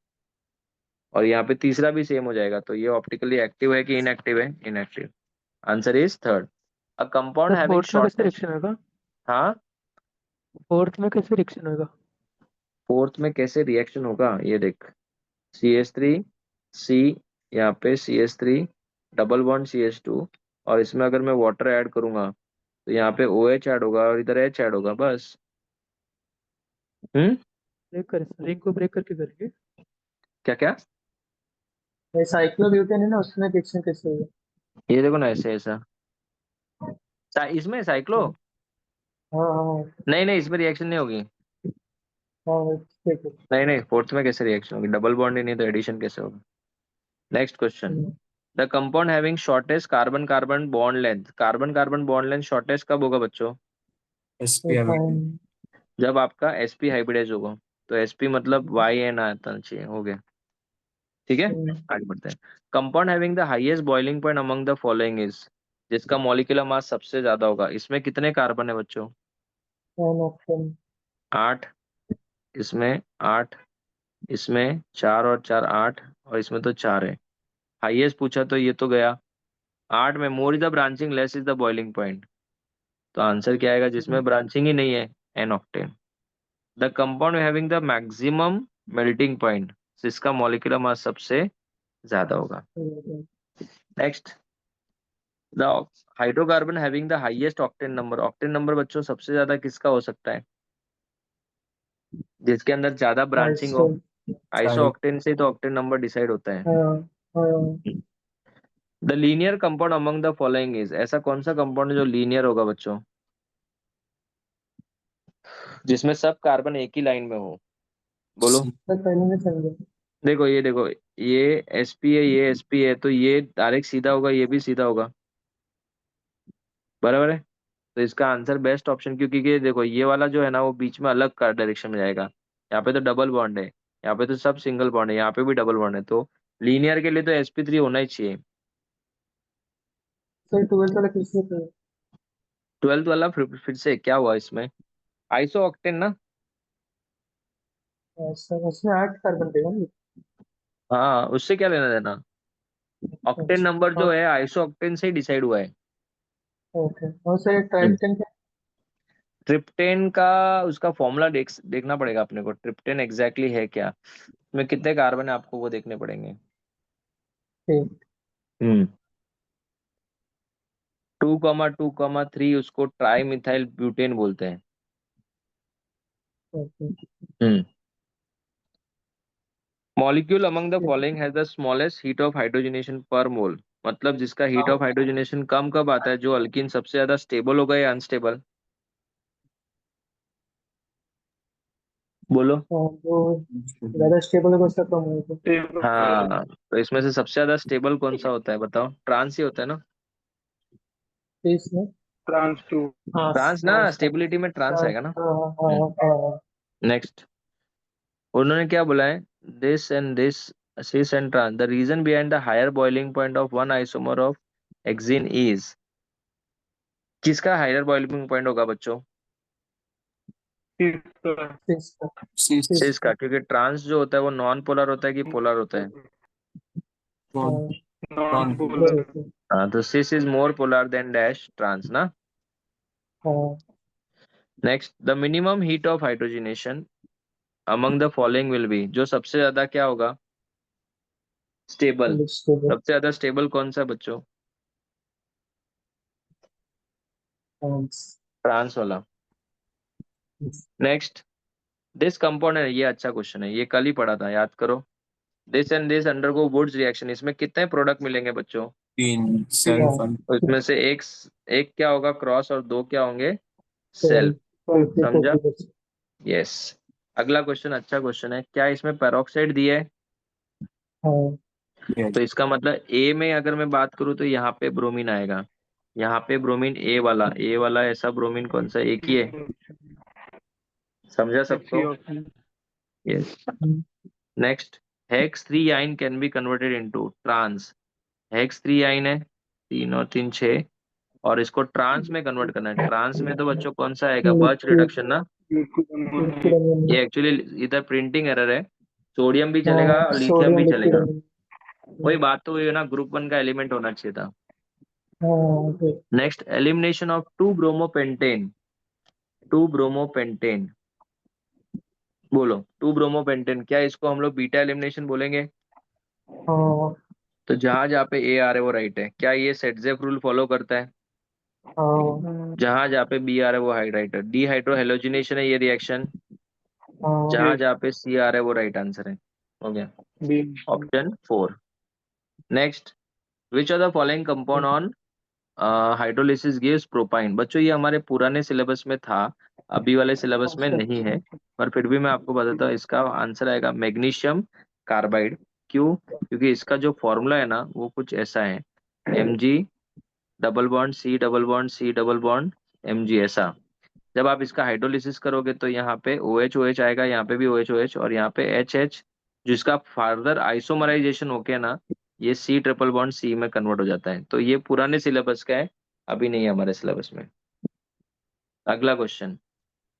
और यहाँ पे तीसरा भी सेम हो जाएगा, तो ये ऑप्टिकली एक्टिव है कि इनएक्टिव है? Inactive. Answer is third. A compound तो हैविंग फोर्थ में कैसे शॉर्टेस्ट। रिएक्शन होगा? हाँ, फोर्थ में कैसे रिएक्शन होगा? फोर्थ में कैसे रिएक्शन होगा ये देख। CH3, C, यहाँ पे CH3 डबल बॉन्ड CH2, और इसमें अगर मैं वाटर ऐड करूंगा तो यहाँ पे OH ऐड होगा और इधर H ऐड होगा बस। हम्म। ब्रेक कर, रिंग को ब्रेक करके करेंगे। क्या क्या? साइक्लोब्यूटेन है ना, उसमें रिएक्शन कैसे होगा? ये देखो ना, ऐसे ऐसा। इसमें साइक्लो, हाँ हाँ नहीं नहीं, इसमें रिएक्शन नहीं होगी। हाँ, ठीक है। नहीं नहीं, फोर्थ में कैसे रिएक्शन होगी? डबल बॉन्ड ही नहीं तो एडिशन कैसे होगा? Next question. Hmm, the compound having shortest carbon carbon bond length, carbon carbon bond length shortest कब होगा बच्चों? SP hybrid. जब आपका sp हाइब्रिडाइज होगा। तो sp मतलब YN आता चाहिए, हो गया। ठीक है, आगे बढ़ते हैं। Compound having the highest boiling point among the following is, जिसका मॉलिक्यूलर मास सबसे ज्यादा होगा, इसमें कितने कार्बन है बच्चों? ऑप्शन। 8, इसमें 8, इसमें 4 और 4 8, और इसमें तो 4 है। हाईएस्ट पूछा तो ये तो गया। 8 में more is the branching, less is the boiling point, तो आंसर क्या आएगा जिसमें ब्रांचिंग ही नहीं है? N octane. The compound having the maximum melting point, जिसका मॉलिक्यूलर मास सबसे ज्यादा होगा। Next. The hydrocarbon having the highest octane number, octane number बच्चों सबसे ज्यादा किसका हो सकता है जिसके अंदर ज्यादा ब्रांचिंग हो? आइसो साहिल। ऑक्टेन से तो ऑक्टेन नंबर डिसाइड होता है। हाँ हाँ, the linear compound among the following is, ऐसा कौन सा कंपाउंड है जो लीनियर होगा बच्चों, जिसमें सब कार्बन एक ही लाइन में हो? बोलो। तो पहले में समझे। देखो ये देखो, ये sp है, ये sp है, तो ये डायरेक्ट सीधा होगा, ये भी सीधा होगा, बराबर है। तो इसका आंसर बेस्ट ऑप्शन, क्योंकि ये देखो ये वाला जो है ना वो बीच में अलग का डायरेक्शन में जाएगा। यहाँ पे तो डबल बॉन्ड है, यहाँ पे तो सब सिंगल बॉन्ड है, यहाँ पे भी डबल बॉन्ड है, तो लीनियर के लिए तो sp3 होना ही चाहिए। सर ट्वेल्थ वाला किसने किया? ट्वेल्थ वाला फिर से क्या हुआ इसमें? आइसो ऑक्टेन ना। सर उसमें 8 कार्बन देगा ना। हाँ, उससे क्या लेना देना? ऑक्टेन अच्छा, नंबर जो हाँ, है आइसो ऑक्टेन से ही डिसाइड हुआ है। ओके। और सर ट्राइप्टन का? ट्रिप्टेन का उसका फॉर्मूला देखना पड़ेगा अपने को, ट्रिप्टेन एग्जैक्टली है क्या, उसमें कितने कार्बन है आपको वो देखने पड़ेंगे। ठीक। हम्म। 2,2,3 उसको ट्राई मिथाइल ब्यूटेन बोलते हैं। Okay. Hmm. Molecule among the following has the smallest heat of hydrogenation पर मोल, मतलब जिसका हीट ऑफ हाइड्रोजनेशन कम कब आता है, जो अल्कीन सबसे ज्यादा स्टेबल होगा या अनस्टेबल? बोलो। जो ज्यादा स्टेबल होगा उसका कम होगा। हाँ, तो इसमें से सबसे ज्यादा स्टेबल कौन सा होता है बताओ? ट्रांस ही होता है ना। तेईस में ट्रांस टू। हाँ ट्रांस ना, हाँ स्टेबिलिटी में ट्रांस हाँ आएगा ना। हाँ हाँ हाँ। नेक्स्ट। उन्होंने क्या बोला है? This and this, cis and trans, the reason behind the higher boiling point of one isomer of hexane is, किसका हायर बॉइलिंग पॉइंट होगा बच्चों? तेईस का। सी। cis का, क्योंकि ट्रांस जो होता है वो नॉन पोलर होता है कि पोलर होता है? नॉन। हाँ, नॉन। पोलर होता है। हाँ, तो cis is more polar than dash trans ना। हाँ, next. The minimum heat of hydrogenation among the following will be, जो सबसे ज्यादा क्या होगा? स्टेबल। स्टेबल। सबसे ज्यादा स्टेबल कौन सा बच्चों? ट्रांस। ट्रांस वाला। नेक्स्ट। दिस कंपाउंड है, ये अच्छा क्वेश्चन है, ये कल ही पढ़ा था, याद करो। This and this undergo Wurtz reaction, इसमें कितने प्रोडक्ट मिलेंगे बच्चों? तीन सेल्फ। तो इसमें से एक, एक क्या होगा क्रॉस, और दो क्या होंगे? सेल्फ। ट्वेल्व समझा? 40%। यस। अगला क्वेश्चन अच्छा क्वेश्चन है, क्या इसमें पेरोक्साइड दिया है? हाँ Yes. तो इसका मतलब ए में अगर मैं बात करूँ तो यहाँ पे ब्रोमीन आएगा, यहाँ पे ब्रोमीन ए वाला ऐसा ब्रोमीन कौन सा, एक ही है, समझा सबको? Yes. Hmm, next, hex 3 yne can be converted into trans. Hex 3 yne है, 3 और 3 6, और इसको ट्रांस में कन्वर्ट करना है। ट्रांस में तो बच्चों कौन सा आएगा, बर्च लिक्विड रिडक्शन ना। Liquid ammonia. ये एक्चुअली इधर प्रिंटिंग एरर है, सोडियम भी चलेगा हाँ और लिथियम सोडियम भी लिक्विड चलेगा। अमोनिया। वही बात तो हुई है ना, ग्रुप 1 का एलिमेंट होना चाहिए था। हाँ फिर next, elimination of 2 bromopentane. 2 bromopentane, बोलो 2 ब्रोमोपेंटेन, क्या इसको हम लोग बीटा एलिमिनेशन बोलेंगे? हाँ तो जहां जहाँ पे ए आ रहा है वो राइट है, क्या ये सेटजेफ रूल फॉलो करता है? हाँ जहां जहाँ पे बी आ रहा है वो हाइड्राइट है, डीहाइड्रो हेलोजिनेशन है ये रिएक्शन। हाँ जहां जहाँ पे सी आ रहा है वो राइट आंसर है। हो गया, B. Option 4। Next, which are the following compound on hydrolysis gives propyne. बच्चों ये हमारे पुराने सिलेबस में था, अभी वाले सिलेबस में नहीं है, पर फिर भी मैं आपको बताता हूँ। इसका आंसर आएगा मैग्नीशियम कार्बाइड। क्यों? क्योंकि इसका जो फॉर्मूला है ना वो कुछ ऐसा है, Mg double bond C double bond Mg, ऐसा। जब आप इसका हाइड्रोलिसिस करोगे तो यहाँ पे OH OH आएगा, यहाँ पे भी OH OH, और यहाँ पे HH, जिसका फर्दर आइसोमराइजेशन होके ना ये C ट्रिपल बॉन्ड C में कन्वर्ट हो जाता है। तो ये पुराने सिलेबस का है, अभी नहीं है हमारे सिलेबस में। अगला क्वेश्चन,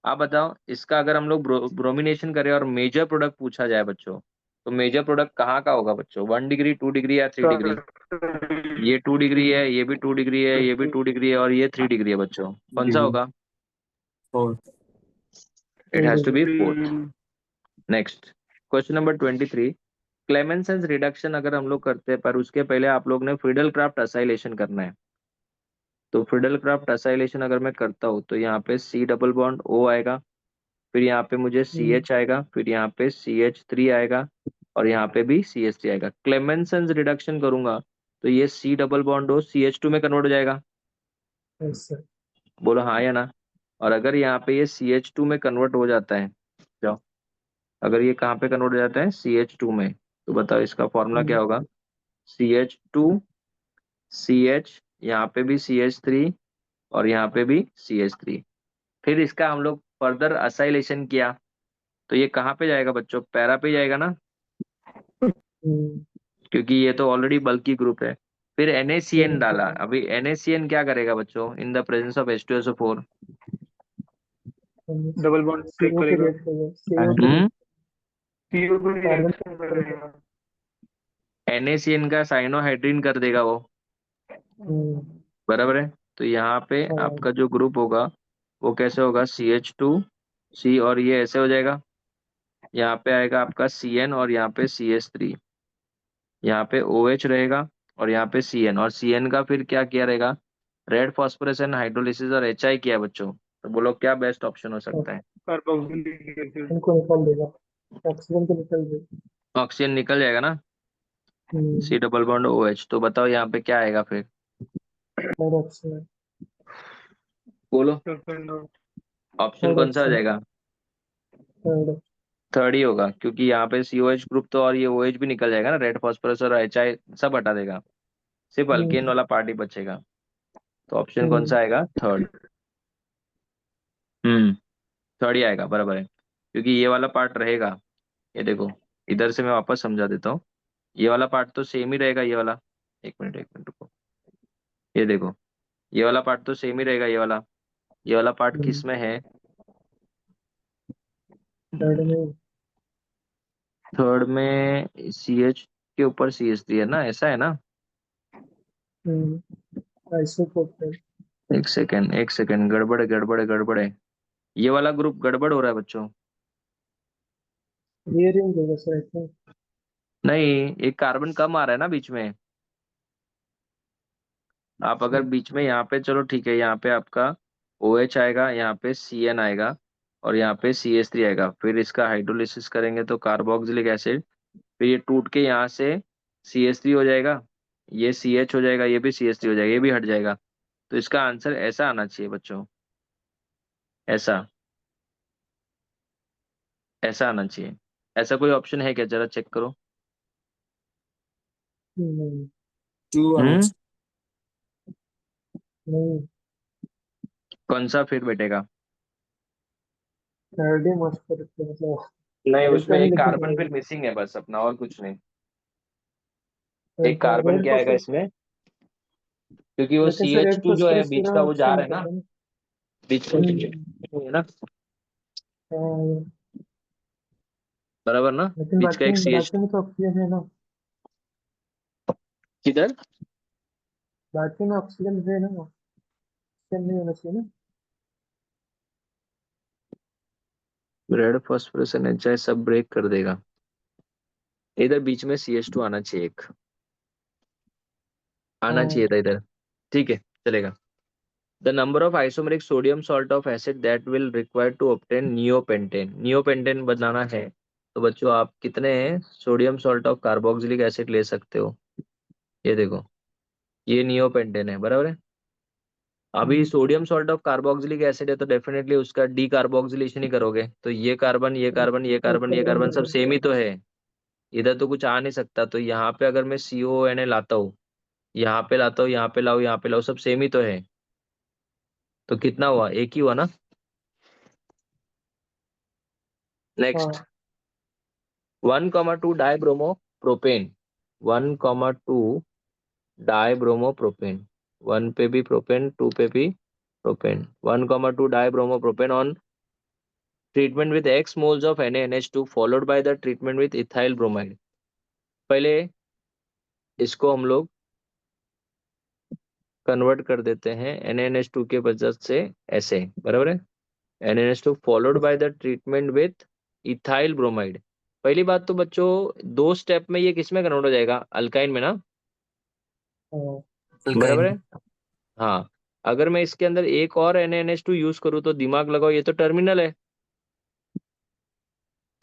आप बताओ इसका अगर हम लोग ब्रोमिनेशन करें और मेजर प्रोडक्ट पूछा जाए बच्चों, तो मेजर प्रोडक्ट कहाँ का होगा बच्चों, 1 डिग्री, 2 डिग्री या 3 डिग्री? ये 2 डिग्री है, ये भी 2 डिग्री है, ये भी 2 डिग्री है, और ये 3 डिग्री है बच्चों। कौन सा Degree. होगा? 4. It has to be fourth. Next, question number 23, Clemmensen's reduction अगर हम लोग करते हैं, पर उसके पहले आप लोग ने फ्रीडल क्राफ्ट असाइलेशन करना है। तो फ्रीडल क्राफ्ट असाइलेशन अगर मैं करता हूँ तो यहाँ पे C डबल बॉन्ड O आएगा, फिर यहाँ पे मुझे CH आएगा, फिर यहाँ पे CH3 आएगा, और यहाँ पे भी CH3 आएगा। क्लेमेंसन्स रिडक्शन करूंगा तो ये C double bond O CH2 में कन्वर्ट हो जाएगा। ऐसे। बोलो हाँ या ना। और अगर यहाँ पे ये CH2 में कन्वर्ट हो जाता है, जाओ, अगर ये कहाँ पे कन्वर्ट हो जाता है, CH2 में, तो बताओ इसका फॉर्मूला क्या होगा? CH2 CH, यहाँ पे भी CH3, और यहाँ पे भी CH3। फिर इसका हम लोग फर्दर असाइलेशन किया तो ये कहाँ पे जाएगा बच्चों, पैरा पे जाएगा ना, क्योंकि ये तो ऑलरेडी बल्की ग्रुप है। फिर NaCN डाला, अभी NaCN क्या करेगा बच्चों in the presence of H2SO4? Double bond break करेगा। सीओ को हम्म, सीओ को रिएक्शन करेगा। NaCN का साइनोहाइड्रिन कर देगा वो, बराबर है। तो यहाँ पे आपका जो ग्रुप होगा वो कैसे होगा, CH2 C, और ये ऐसे हो जाएगा, यहाँ पे आएगा आपका CN, और यहाँ पे CH3, यहाँ पे OH रहेगा, और यहाँ पे CN, और CN का फिर क्या किया रहेगा, रेड फॉस्फोरेसन हाइड्रोलिसिस और HI किया बच्चों। तो बोलो क्या बेस्ट ऑप्शन हो सकता है? कार्बोक्सिलिक एसिड उनको निकाल देगा, ऑक्सीजन को निकाल देगा। ऑक्सीजन निकल जाएगा ना, हम्म, C डबल बॉन्ड OH। तो बताओ यहाँ पे क्या आएगा फिर, थर्ड ऑप्शन। बोलो ऑप्शन थर्ड कौन सा हो ऑप्शन। जाएगा? थर्ड। थर्ड ही होगा, क्योंकि यहाँ पे COH ग्रुप तो, और ये OH भी निकल जाएगा ना, रेड फॉस्फोरस और HI सब हटा देगा, सिर्फ अल्केन वाला पार्ट ही बचेगा। तो ऑप्शन कौन सा आएगा, थर्ड। हम्म, थर्ड ही आएगा, बराबर है, क्योंकि ये वाला पार्ट रहेगा। ये देखो, इधर से मैं वापस समझा देता हूँ, ये वाला पार्ट तो सेम ही रहेगा, ये वाला, एक मिनट रुको, ये देखो, ये वाला पार्ट तो सेम ही रहेगा, ये वाला पार्ट किस में है, थर्ड में। थर्ड में CH के ऊपर CH3 है ना, ऐसा है ना। आइसोप्रोपेन। एक सेकेंड, गड़बड़ है, गड़बड़ है, गड़बड़ है, ये वाला ग्रुप गड़बड़ हो रहा है बच्चों। रीअरेंज होगा सर इसमें। नहीं, एक कार्बन कम आ रहा है ना बीच में। आप अगर बीच में यहाँ पे, चलो ठीक है, यहाँ पे आपका OH आएगा, यहाँ पे CN आएगा, और यहाँ पे CH3 आएगा, फिर इसका हाइड्रोलिसिस करेंगे तो कार्बोक्सिलिक एसिड, फिर ये टूट के यहाँ से CH3 हो जाएगा, ये CH हो जाएगा, ये भी CH3 हो जाएगा, ये भी हट जाएगा। तो इसका आंसर ऐसा आना चाहिए बच्चों, ऐसा, ऐसा आना चाहिए। ऐसा कोई ऑप्शन है क्या, जरा चेक करो। नहीं 2 आना चाहिए। नहीं, कौन सा फिर बैठेगा? थर्ड ही मस्त करते मतलब, नहीं, मिलता उसमें नहीं एक लेकिन कार्बन थर्ड फिर मिसिंग है बस अपना, और कुछ नहीं। रेड एक कार्बन रेड क्या आएगा फॉस्फोरस। इसमें, क्योंकि वो लेकिन सी सर एच रेड टू जो है फॉस्फोरस बीच पूरा का वो जा नुकसान रहा है कर ना, रहा है ना। बीच का हम्म, है ना, हाँ, बराबर ना, लेकिन बीच का एक सी एच बाकी में तो ऑक्सीजन है ना। किधर। बाकी में ऑक्सीजन है ना, ऑक्सीजन नहीं होना चाहिए ना। रेड फॉस्फोरस एनएचआई सब ब्रेक कर देगा। इधर बीच में सी एच टू आना चाहिए, एक आना हाँ चाहिए था इधर। ठीक है, चलेगा। The number of isomeric sodium salt of acid that will require to obtain neopentane, neopentane बनाना है तो बच्चों आप कितने sodium salt of carboxylic acid ले सकते हो? ये देखो, ये नियोपेंटेन है, बराबर है। अभी hmm, sodium salt of carboxylic acid है तो डेफिनेटली उसका डी कार्बोक्सिलेशन ही करोगे, तो ये कार्बन ये कार्बन ये एक कार्बन ये कार्बन कार्बन सब करेंगे। सेम ही तो है। इधर तो कुछ आ नहीं सकता, तो यहाँ पे अगर मैं सी ओ एन ए लाता हूँ, यहाँ पे लाता हूँ, यहाँ पे लाओ, यहाँ पे लाओ, सब सेम ही तो है। तो कितना हुआ, एक ही हुआ ना। नेक्स्ट, हाँ 1,2 डाइब्रोमो प्रोपेन, 1,2 डाइब्रोमो प्रोपेन, 1 पे भी प्रोपेन, 2 पे भी propane, 1,2 dibromo propane on treatment with x moles of NaNH2 followed by the treatment with ethyl bromide. पहले इसको हम लोग कन्वर्ट कर देते हैं NaNH2 के वजह से, ऐसे, बराबर है। NaNH2 followed by the treatment with ethyl bromide. पहली बात तो बच्चों, दो स्टेप में ये किस में कन्वर्ट हो जाएगा, अल्काइन में ना, हाँ, बराबर अल्काइन। है। हाँ, अगर मैं इसके अंदर एक और NaNH2 यूज करूँ तो दिमाग लगाओ, ये तो टर्मिनल है,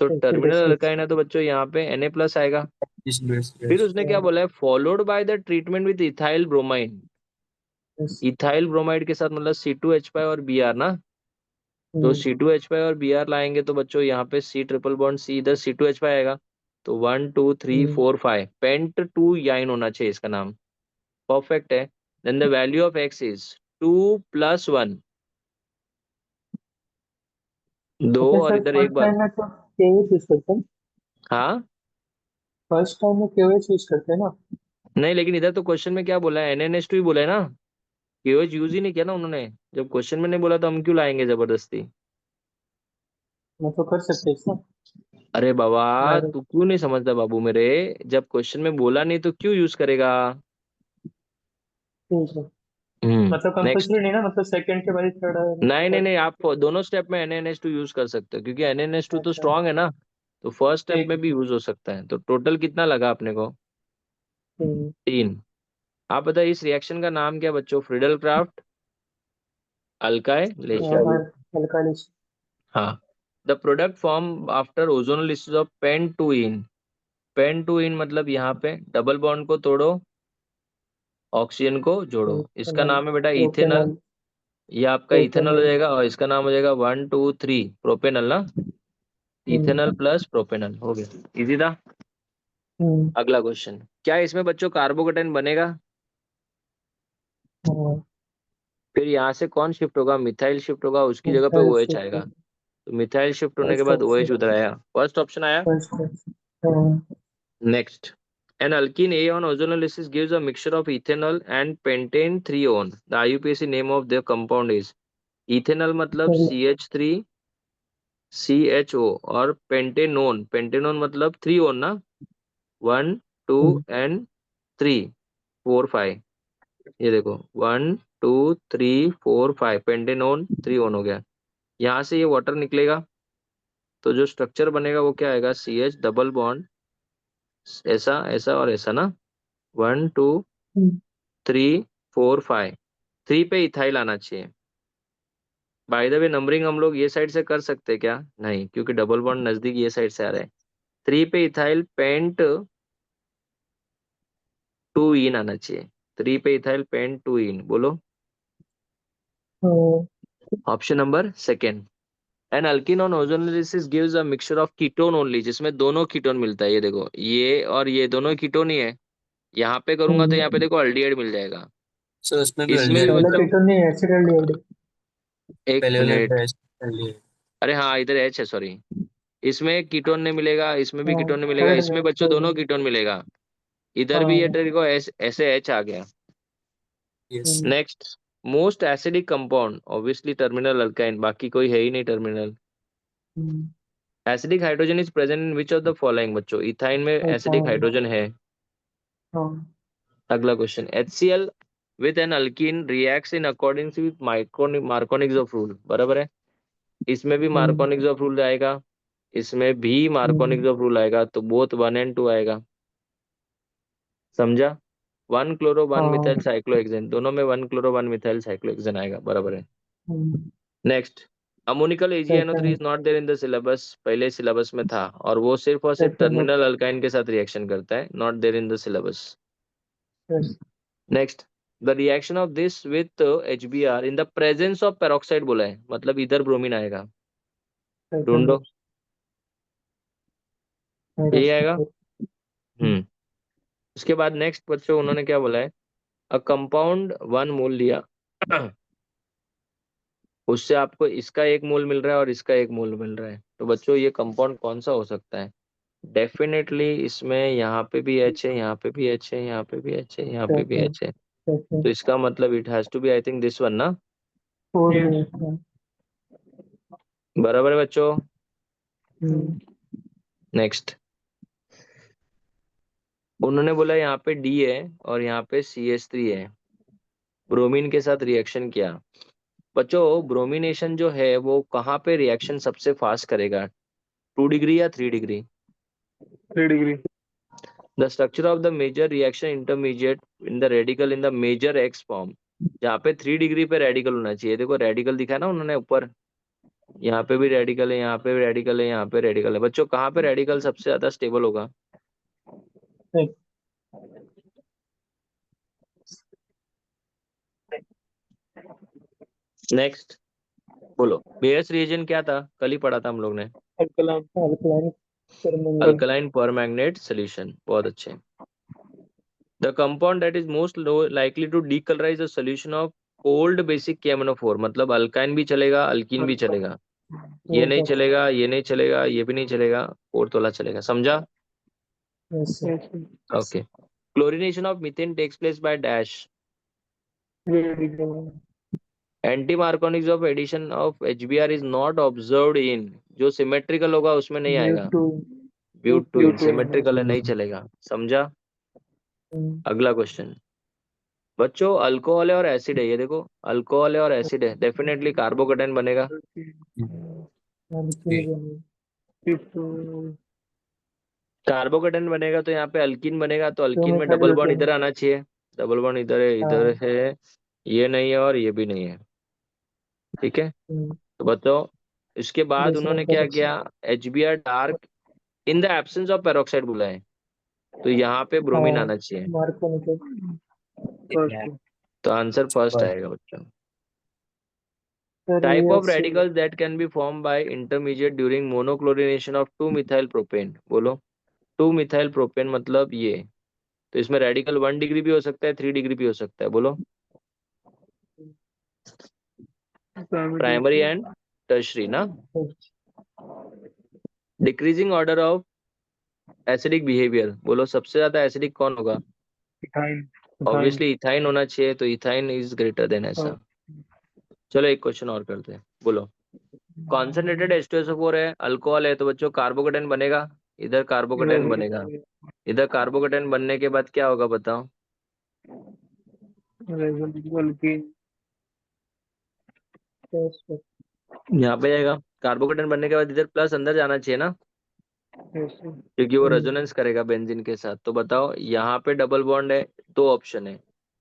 तो फिर टर्मिनल बेसिस। अल्काइन है तो बच्चों यहाँ पे Na प्लस आएगा। इस बेस फिर बेस। उसने क्या बोला है, followed by the treatment with ethyl bromine. Ethyl bromide के साथ मतलब C2H5 और Br ना, तो C2H5 और Br लाएंगे तो बच्चों यहाँ पे C ट्रिपल बॉन्ड C, इधर C2H5 आएगा। तो 1 2 3 4 5 पेंट टू याइन होना चाहिए इसका नाम। परफेक्ट है। Then the value of x is 2 + 1, दो लेकिन और सर इधर एक फर्स्ट बार। टाइम में तो केओएच यूज करते हैं। हाँ, फर्स्ट टाइम में केओएच यूज करते हैं ना। नहीं लेकिन इधर तो क्वेश्चन में क्या बोला है, NaNH2 ही बोला है ना, केओएच यूज ही नहीं किया ना उन्होंने। जब क्वेश्चन में नहीं बोला तो हम क्यों लाएंगे जबरदस्ती। मैं तो कर सकते इसका अरे बाबा, डायरेक्ट। तू क्यों नहीं समझता बाबू मेरे, जब क्वेश्चन में बोला नहीं तो क्यों यूज करेगा। ठीक है, मतलब नेक्स्ट, कंपल्सरी नहीं ना, मतलब सेकंड के बाद ही थर्ड आएगा, नहीं नहीं थर्ड नहीं, के बाद आप second। दोनों स्टेप में NaNH2 यूज कर सकते हो, क्योंकि NaNH2 तो अच्छा स्ट्रांग है ना, तो फर्स्ट स्टेप ठीक में है। भी यूज हो सकता है। तो टोटल कितना लगा अपने को, ठीक 3। आप बताइए इस रिएक्शन का नाम क्या बच्चों, फ्रीडल क्राफ्ट है। अल्काइलेशन। अल्कालिस। हाँ, the product form after ozonolysis of pent two yne, pent two yne मतलब यहाँ पे डबल बॉन्ड को तोड़ो, ऑक्सीजन को जोड़ो, इसका प्रोपेनल। नाम है बेटा इथेनल। प्रोपेनल। ये आपका इथेनल हो प्रोपेनल। जाएगा और इसका नाम हो जाएगा 1 2 3 प्रोपेनल ना, इथेनल प्लस प्रोपेनल हो गया, इजी था। हम्म, अगला क्वेश्चन, क्या इसमें बच्चों कार्बोकेटाइन बनेगा? हाँ, फिर यहाँ से कौन शिफ्ट होगा, मिथाइल शिफ्ट होगा, उसकी जगह पे मिथाइल OH आएगा। शिफ्ट। तो मिथाइल शिफ्ट होने के फर्स्ट बाद OH ऑप्शन। उधर आया, फर्स्ट ऑप्शन आया। First option. हाँ, next, an alkene A on ozonolysis gives a mixture of ethanol and pentane 3 on, the IUPAC name of the compound is, ethanol मतलब चलो। CH3CHO, और पेंटेनोन, पेंटेनोन मतलब 3 on ना, 1 2 and 3 4 5, ये देखो 1 2 3 4 5, pentanone 3 on हो गया। यहाँ से ये वाटर निकलेगा, तो जो स्ट्रक्चर बनेगा वो क्या आएगा, CH डबल बॉन्ड, ऐसा ऐसा और ऐसा ना, 1 2 3 4 5, 3 पे इथाइल आना चाहिए। बाय द वे नंबरिंग हम लोग ये साइड से कर सकते हैं क्या, नहीं, क्योंकि डबल बॉन्ड नजदीक ये साइड से आ रहा है। 3 पे इथाइल पेंट 2 इन आना चाहिए, 3 पे इथाइल पेंट 2 इन, बोलो। हाँ, option number second, an alkene on ozonolysis gives a mixture of ketone only, जिसमें दोनों कीटोन मिलता है, ये देखो ये और ये दोनों कीटोन ही है। यहाँ पे करूंगा तो यहाँ पे देखो अल्डिहाइड मिल जाएगा। सर उसमें भी इसमें भी एल्डिहाइड पहले बच्चों कीटोन नहीं एसिड एक पहले वाला मिनट, एल्डिहाइड। अरे हाँ इधर एच है, सॉरी। इसमें कीटोन नहीं मिलेगा, इसमें भी हाँ कीटोन नहीं मिलेगा, थर्ड इसमें में बच्चों थर्ड दोनों में कीटोन मिलेगा। इधर भी ये हाँ तेरे को ऐसे एच आ गया। Yes. Next, most acidic compound obviously terminal alkyne, बाकी कोई है ही नहीं terminal. Hmm, acidic hydrogen is present in which of the following, बच्चों इथाइन में एसिडिक अल्कोहल हाइड्रोजन है। हाँ अगला question, HCl with an alkene reacts in according with Markovnikov's of rule, बराबर है। इसमें भी हम्म, मार्कोनिक्स ऑफ रूल आएगा, इसमें भी हम्म, मार्कोनिक्स ऑफ रूल आएगा, तो बोथ 1 and 2 आएगा। समझा? 1 क्लोरो 1 मिथाइल हाँ साइक्लोहेक्सेन, दोनों में 1 क्लोरो 1 मिथाइल साइक्लोहेक्सेन आएगा, बराबर है। Hmm, next, ammoniacal AgNO3 second is not there in the syllabus, पहले सिलेबस में था, और वो सिर्फ और सिर्फ सेकंड टर्मिनल अल्काइन के साथ रिएक्शन करता है, not there in the syllabus. Yes next, the reaction of this with HBr in the presence of peroxide बोला है, मतलब इधर ब्रोमीन आएगा। सेकंड ढूंढो, यही आएगा। ऑप्शन हम्म। उसके बाद नेक्स्ट बच्चों उन्होंने क्या बोला है, अ कंपाउंड 1 मोल लिया उससे आपको इसका 1 मोल मिल रहा है और इसका 1 मोल मिल रहा है, तो बच्चों ये कंपाउंड कौन सा हो सकता है? डेफिनेटली इसमें यहाँ पे भी एच है, यहाँ पे भी एच है, यहाँ पे भी एच है, यहाँ पे भी सेकंड एच है, तो सेकंड इसका मतलब it has to be I think this one ना। फोर्थ बराबर है बच्चों। हम्म नेक्स्ट, उन्होंने बोला यहाँ पे डी है और यहाँ पे CH3 है, ब्रोमीन के साथ रिएक्शन किया। बच्चों ब्रोमिनेशन जो है वो कहाँ पे रिएक्शन सबसे फास्ट करेगा, 2 डिग्री या 3 degree? 3 degree the structure of the major reaction intermediate in the radical in the major x form, जहाँ पे 3 डिग्री पे रेडिकल होना चाहिए, देखो रेडिकल दिखा ना उन्होंने ऊपर, यहाँ पे भी रेडिकल है, यहाँ पे भी रेडिकल है, यहाँ पे रेडिकल है, बच्चों कहाँ पे रेडिकल सबसे ज्यादा स्टेबल होगा? नेक्स्ट, बोलो बेयस रिएजन क्या था, कल ही पढ़ा था हम लोग ने, alkaline alkaline permanganate alkaline permanganate solution, बहुत अच्छे। The compound that is most likely to decolourise the solution of cold basic KMnO4, मतलब अल्काइन भी चलेगा अल्कीन भी चलेगा, ये नहीं फोर्थ चलेगा, ये नहीं चलेगा, ये भी नहीं चलेगा, फोर्थ वाला चलेगा, समझा? Option okay. Chlorination of methane takes place by dash, radical anti Markovnikov's of addition of HBr is not observed in, जो सिमेट्रिकल होगा उसमें नहीं ड्यू आएगा। टू ब्यूट टू इन, ड्यू सिमेट्रिकल है नहीं चलेगा, समझा? अगला क्वेश्चन, बच्चों अल्कोहल है और एसिड है, ये देखो अल्कोहल है और एसिड है, डेफिनेटली कार्बोकेटाइन बनेगा। कार्बोकेटाइन बनेगा तो यहाँ पे अल्कीन बनेगा, तो टू अल्कीन में मिथाइल डबल बॉन्ड ब्यूटेन इधर आना चाहिए, डबल बॉन्ड इधर है, इधर हाँ है, ये नहीं है और ये भी नहीं है, ठीक है। हम्म, तो बताओ, इसके बाद दूसरा उन्होंने क्या प्रोडक्ट किया, HBr dark in the absence of peroxide बोला है, तो यहाँ पे ब्रोमीन हाँ आना चाहिए, मार्को निकल फर्स्ट तो आंसर फर्स्ट आएगा बच्चों। सर टाइप ये of radicals that can be form by intermediate during monochlorination of 2 methyl propane, बोलो 2 मिथाइल प्रोपेन मतलब ये, तो इसमें रेडिकल 1 डिग्री भी हो सकता है, 3 डिग्री भी हो सकता है, बोलो प्राइमरी एंड टर्शरी ना। Decreasing order of acidic behaviour, बोलो सबसे ज्यादा एसिडिक कौन होगा? इथाइन इथाइन ऑब्वियसली इथाइन होना चाहिए, तो इथाइन इज ग्रेटर देन ऐसा। चलो एक क्वेश्चन और करते हैं, बोलो कॉन्सेंट्रेटेड H2SO4 है, अल्कोहल है, तो बच्चों कार्बोकेटाइन बनेगा, इधर कार्बोकेटाइन बनेगा, इधर कार्बोकेटाइन बनने के बाद क्या होगा बताओ? यहाँ पे जाएगा, कार्बोकेटाइन बनने के बाद इधर प्लस अंदर जाना चाहिए ना, क्योंकि वो रेजोनेंस करेगा बेंजीन के साथ, तो बताओ यहाँ पे डबल बॉन्ड है, दो ऑप्शन है,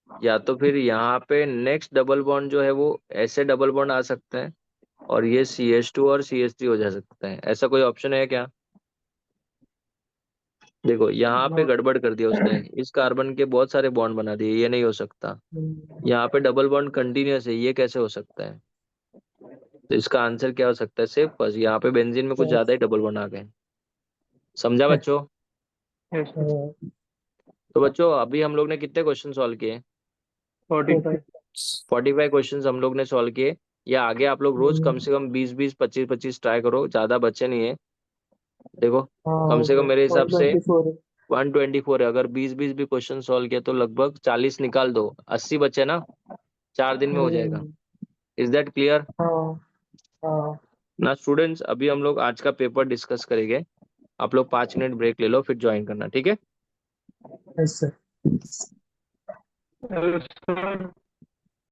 या तो फिर यहाँ पे नेक्स्ट डबल बॉन्ड जो है वो ऐसे डबल बॉन्ड आ सकता है, और ये CH2 और CH3 हो जा सकता है, ऐसा कोई ऑप्शन है क्या? देखो यहाँ पे गड़बड़ कर दिया उसने, इस कार्बन के बहुत सारे बॉन्ड बना दिए, ये नहीं हो सकता, यहाँ पे डबल बॉन्ड कंटिन्यूअस है, ये कैसे हो सकता है? तो इसका आंसर क्या हो सकता है, सिर्फ बस यहाँ पे बेंजीन में कुछ ज्यादा ही डबल बॉन्ड आ गए, समझा बच्चों? तो बच्चों अभी हम लोग ने कितने क्वेश्चन सॉल्व किए? 45। 45 क्वेश्चंस हम लोग ने सॉल्व किए। या आगे आप लोग रोज कम से कम 20 20 25 25 ट्राई करो, ज्यादा बच्चे नहीं है। देखो हाँ कम हो से कम गया, मेरे और हिसाब से 24 है। 124 है। अगर 20 20 भी क्वेश्चन सॉल्व किया तो लगभग 40 निकाल दो, 80 बचे ना, 4 दिन में हो जाएगा। हम्म, इज दैट क्लियर? हाँ हाँ। ना स्टूडेंट्स, अभी हम लोग आज का पेपर डिस्कस करेंगे। आप लोग 5 मिनट ब्रेक ले लो, फिर ज्वाइन करना, ठीक है? Yes sir.